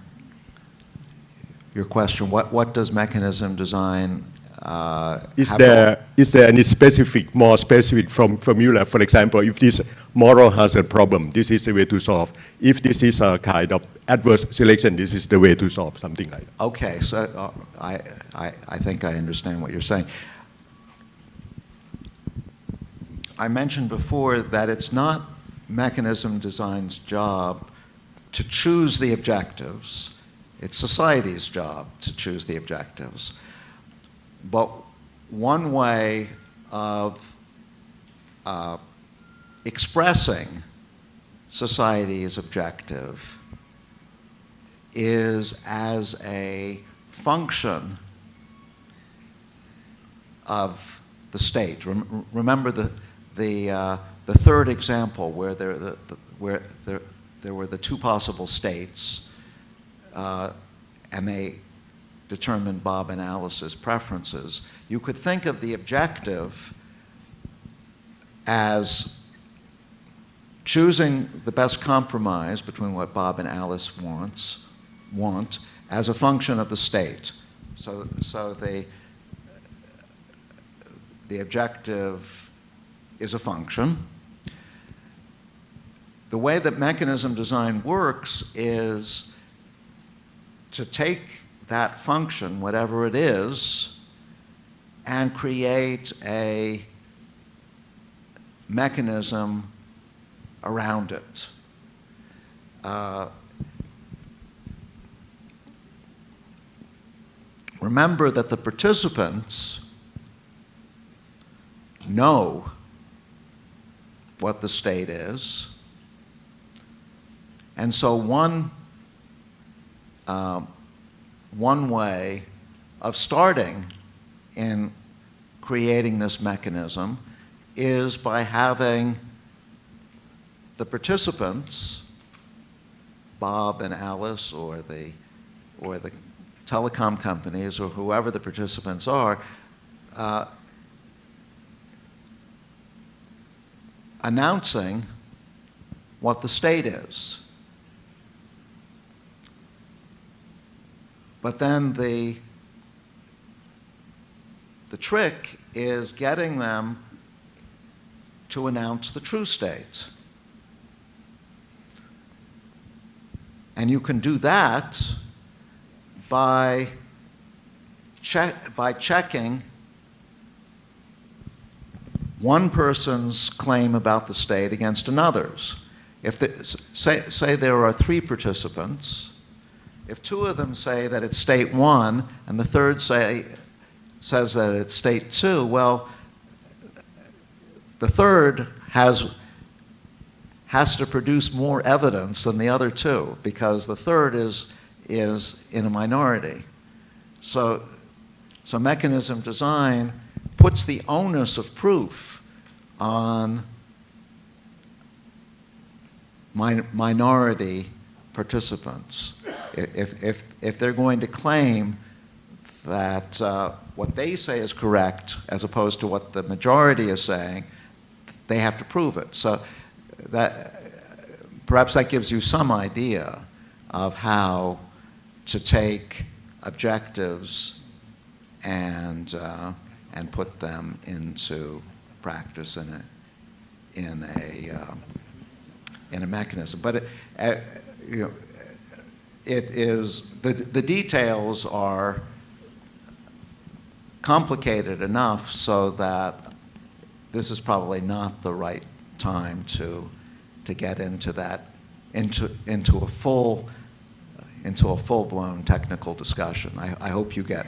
question. What does mechanism design Is there any more specific formula? For example, if this moral hazard problem, this is the way to solve. If this is a kind of adverse selection, this is the way to solve, something like that. Okay, so I think I understand what you're saying. I mentioned before that it's not mechanism design's job to choose the objectives. It's society's job to choose the objectives. But one way of expressing society's objective is as a function of the state. Remember the third example where there were the two possible states, and they determined Bob and Alice's preferences. You could think of the objective as choosing the best compromise between what Bob and Alice want as a function of the state. So the objective is a function. The way that mechanism design works is to take that function, whatever it is, and create a mechanism around it. Remember that the participants know what the state is, and so one way of starting in creating this mechanism is by having the participants, Bob and Alice, or the telecom companies, or whoever the participants are, announcing what the state is. But then the trick is getting them to announce the true state. And you can do that by checking one person's claim about the state against another's. If say there are three participants, if two of them say that it's state one and the third says that it's state two, well, the third has to produce more evidence than the other two, because the third is in a minority. So mechanism design puts the onus of proof on minority participants. If they're going to claim that what they say is correct as opposed to what the majority is saying, they have to prove it. So perhaps that gives you some idea of how to take objectives and put them into practice in a mechanism. But it is the details are complicated enough so that this is probably not the right time to get into that into a full-blown technical discussion. I hope you get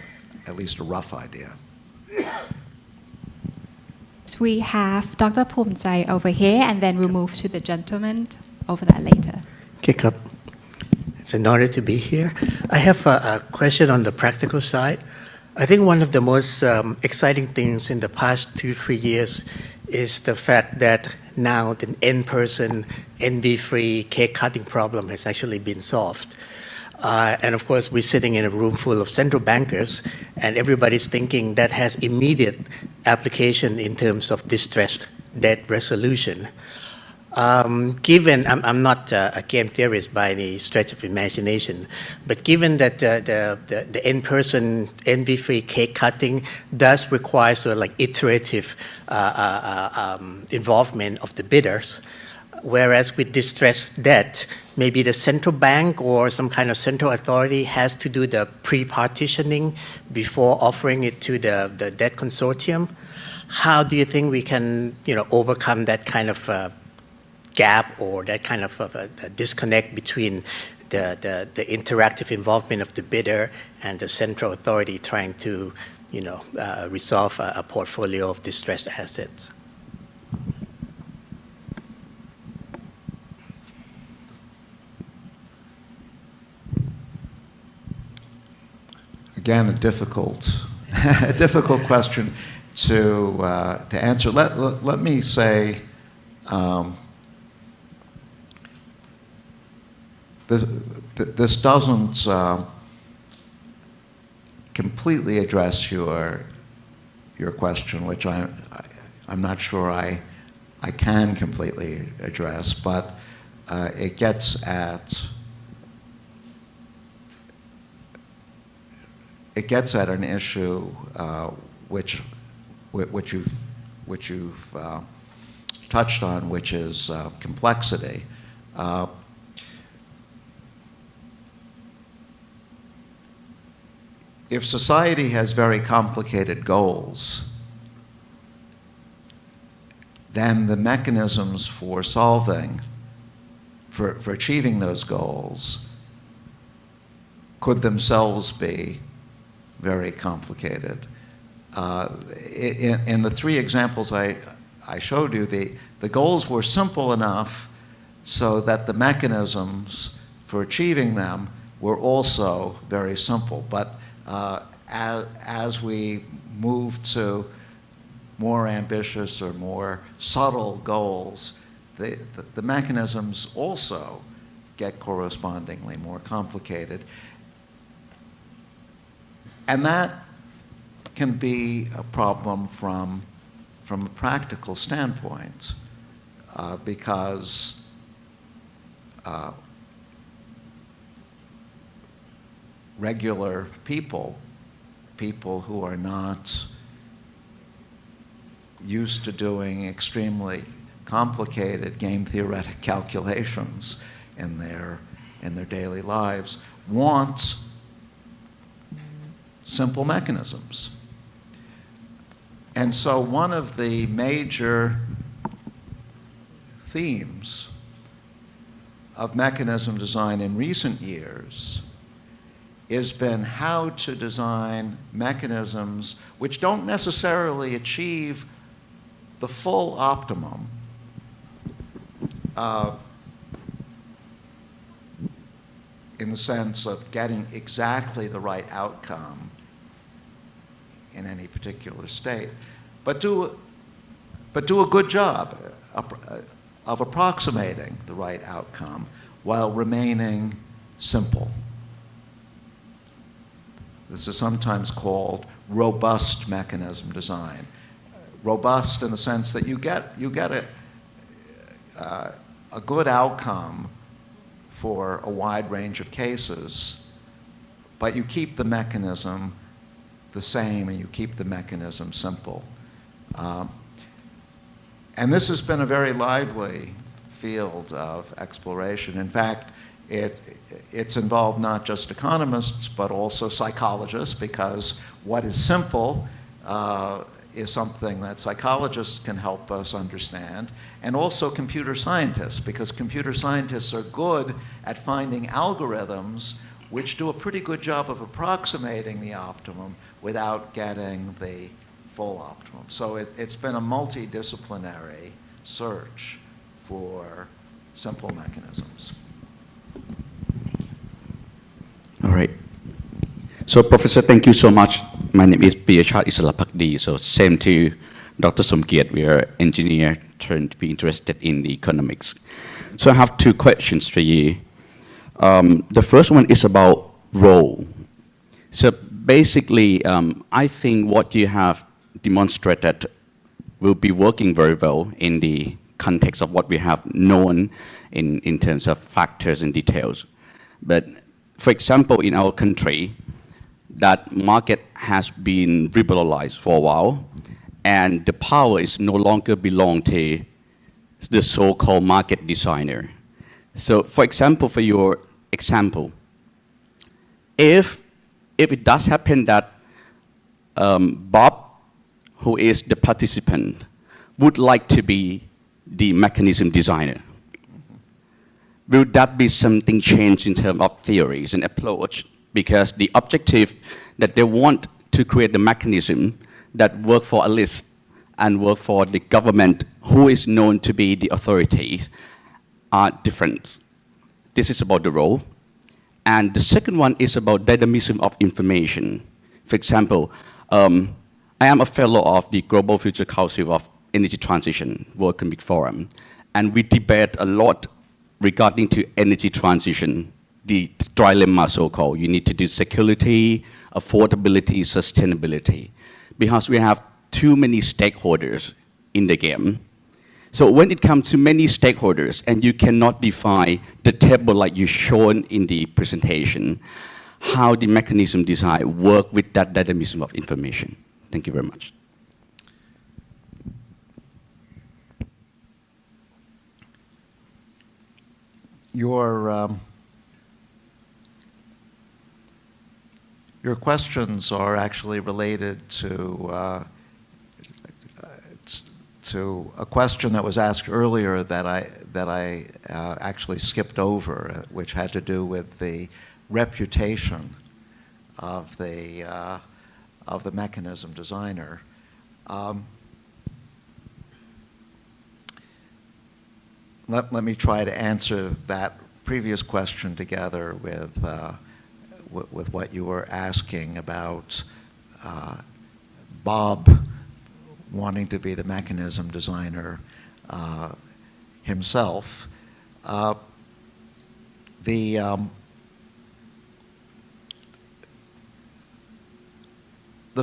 at least a rough idea. We have Dr. Phumchai over here, and then we'll move to the gentleman over there later. Kick up. It's an honor to be here. I have a question on the practical side. I think one of the most exciting things in the past 2-3 years is the fact that now the in-person, envy-free cake cutting problem has actually been solved. And of course, we're sitting in a room full of central bankers, and everybody's thinking that has immediate application in terms of distressed debt resolution. Given, I'm not a game theorist by any stretch of imagination, but given that the in-person envy-free cake cutting does require sort of like iterative involvement of the bidders, whereas with distressed debt, maybe the central bank or some kind of central authority has to do the pre-partitioning before offering it to the debt consortium. How do you think we can, overcome that kind of gap or that kind of a disconnect between the interactive involvement of the bidder and the central authority trying to, resolve a portfolio of distressed assets? Again, a difficult question to answer. Let me say this doesn't completely address your question, which I'm not sure I can completely address, but it gets at an issue which you've touched on, which is complexity. If society has very complicated goals, then the mechanisms for solving, for achieving those goals, could themselves be very complicated. In the three examples I showed you, the goals were simple enough so that the mechanisms for achieving them were also very simple. But as we move to more ambitious or more subtle goals, the mechanisms also get correspondingly more complicated. And that can be a problem from a practical standpoint, because regular people who are not used to doing extremely complicated game theoretic calculations in their daily lives, want simple mechanisms. And so one of the major themes of mechanism design in recent years has been how to design mechanisms which don't necessarily achieve the full optimum in the sense of getting exactly the right outcome in any particular state, but do a good job of approximating the right outcome while remaining simple. This is sometimes called robust mechanism design. Robust in the sense that you get a good outcome for a wide range of cases, but you keep the mechanism the same and you keep the mechanism simple. And this has been a very lively field of exploration. In fact, it's involved not just economists, but also psychologists, because what is simple is something that psychologists can help us understand, and also computer scientists, because computer scientists are good at finding algorithms which do a pretty good job of approximating the optimum without getting the full optimum. So it's been a multidisciplinary search for simple mechanisms. All right. So, Professor, thank you so much. My name is Piyachat Isalapakdi. So, same to Dr. Somkiat. We are engineer turned to be interested in the economics. So, I have two questions for you. The first one is about role. So, basically, I think what you have demonstrated will be working very well in the context of what we have known in terms of factors and details. But for example, in our country, that market has been liberalized for a while, and the power is no longer belong to the so-called market designer. So, for example, for your example, if it does happen that Bob, who is the participant, would like to be the mechanism designer, will that be something changed in terms of theories and approach? Because the objective that they want to create the mechanism that work for a list and work for the government who is known to be the authority are different. This is about the role. And the second one is about dynamism of information. For example, I am a fellow of the Global Future Council of Energy Transition World Economic Forum, and we debate a lot regarding to energy transition the trilemma, so-called. You need to do security, affordability, sustainability, because we have too many stakeholders in the game. So when it comes to many stakeholders and you cannot define the table like you shown in the presentation, how the mechanism design work with that dynamism of information? Thank you very much. Your questions are actually related to a question that was asked earlier that I actually skipped over, which had to do with the reputation of the mechanism designer. Let me try to answer that previous question together with what you were asking about Bob wanting to be the mechanism designer himself. The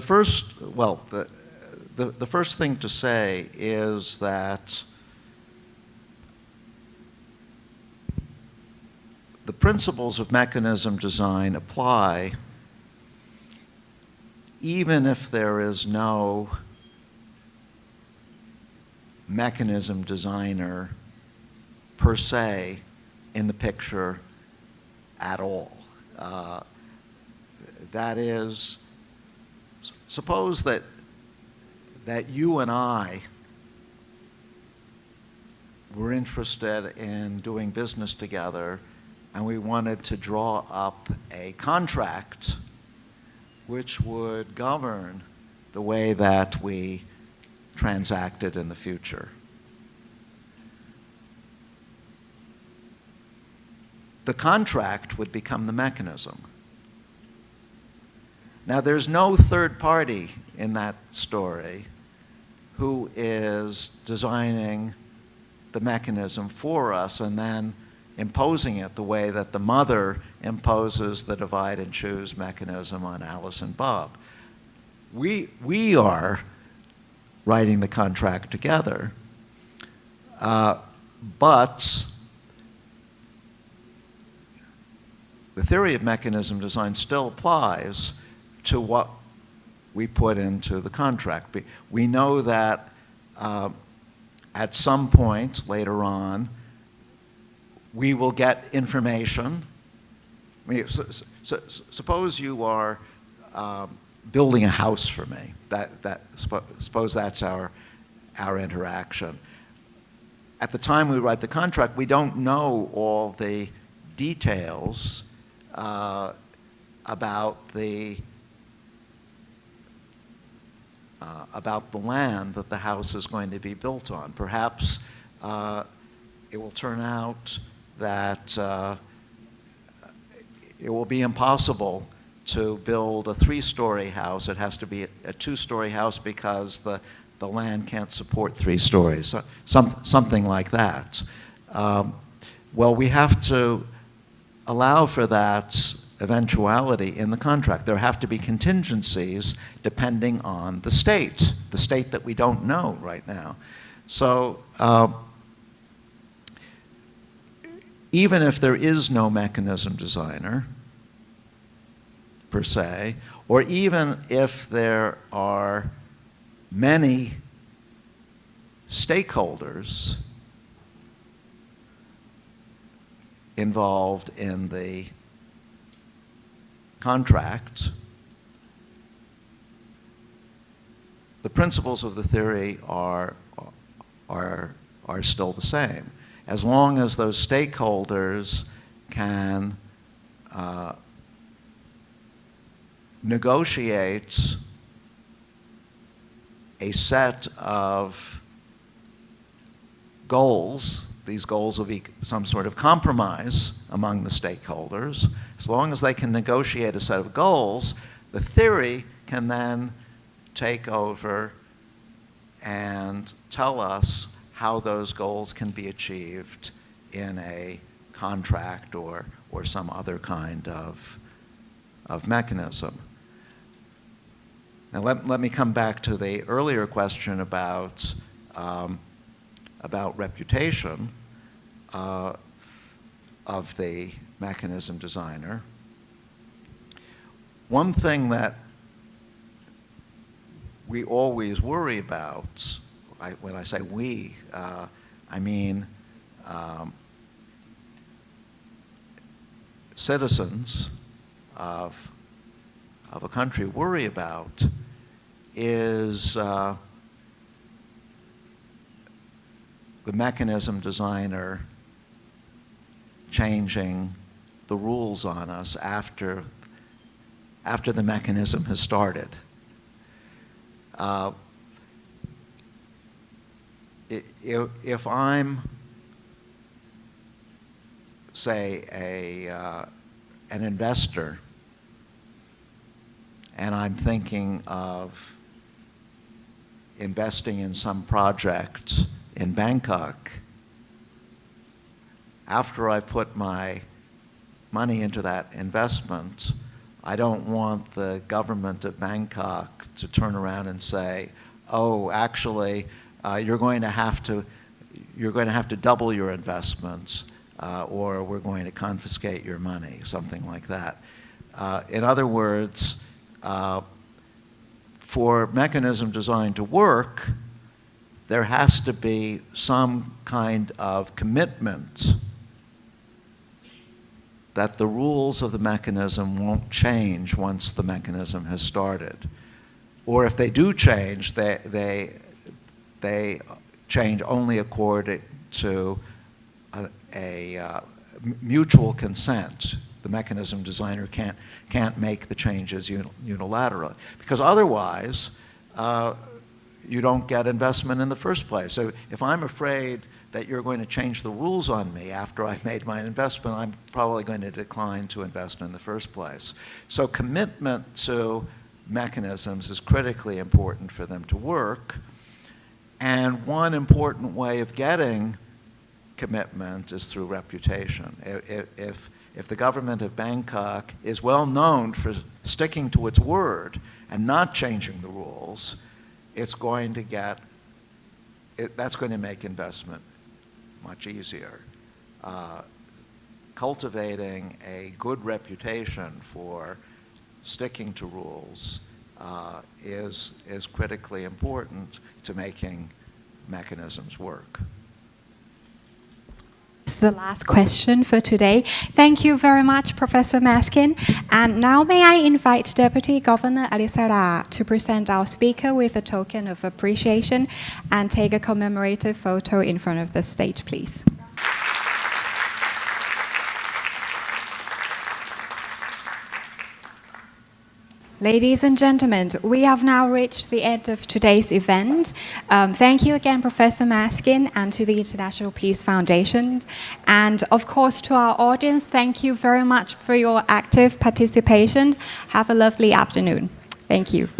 first thing to say is that the principles of mechanism design apply even if there is no mechanism designer per se in the picture at all. That is, suppose that you and I were interested in doing business together and we wanted to draw up a contract which would govern the way that we transacted in the future. The contract would become the mechanism. Now, there's no third party in that story who is designing the mechanism for us and then imposing it the way that the mother imposes the divide and choose mechanism on Alice and Bob. We are writing the contract together, but the theory of mechanism design still applies to what we put into the contract. We know that at some point later on, we will get information. I mean, suppose you are building a house for me. Suppose that's our interaction. At the time we write the contract, we don't know all the details about the land that the house is going to be built on. Perhaps it will turn out that it will be impossible to build a 3-story house. It has to be a 2-story house because the land can't support 3 stories, something like that. Well, we have to allow for that eventuality in the contract. There have to be contingencies depending on the state that we don't know right now. So even if there is no mechanism designer per se, or even if there are many stakeholders involved in the contract, the principles of the theory are still the same. As long as those stakeholders can negotiate a set of goals, these goals will be some sort of compromise among the stakeholders. As long as they can negotiate a set of goals, the theory can then take over and tell us how those goals can be achieved in a contract or or some other kind of mechanism. Now let me come back to the earlier question about reputation of the mechanism designer. One thing that we always worry about, when I say we, I mean citizens of a country worry about is the mechanism designer changing the rules on us after the mechanism has started. If I'm, say, an investor, and I'm thinking of investing in some project in Bangkok, after I put my money into that investment, I don't want the government of Bangkok to turn around and say, oh, actually, you're going to have to double your investments, or we're going to confiscate your money, something like that. In other words, for mechanism design to work, there has to be some kind of commitment that the rules of the mechanism won't change once the mechanism has started. Or if they do change, they change only according to a mutual consent. The mechanism designer can't make the changes unilaterally, because otherwise you don't get investment in the first place. So if I'm afraid that you're going to change the rules on me after I've made my investment, I'm probably going to decline to invest in the first place. So commitment to mechanisms is critically important for them to work. And one important way of getting commitment is through reputation. If the government of Bangkok is well known for sticking to its word and not changing the rules, that's going to make investment much easier. Cultivating a good reputation for sticking to rules is critically important to making mechanisms work. This is the last question for today. Thank you very much, Professor Maskin. And now may I invite Deputy Governor Arisara to present our speaker with a token of appreciation and take a commemorative photo in front of the stage, please. Ladies and gentlemen, we have now reached the end of today's event. Thank you again, Professor Maskin, and to the International Peace Foundation. And of course, to our audience, thank you very much for your active participation. Have a lovely afternoon. Thank you.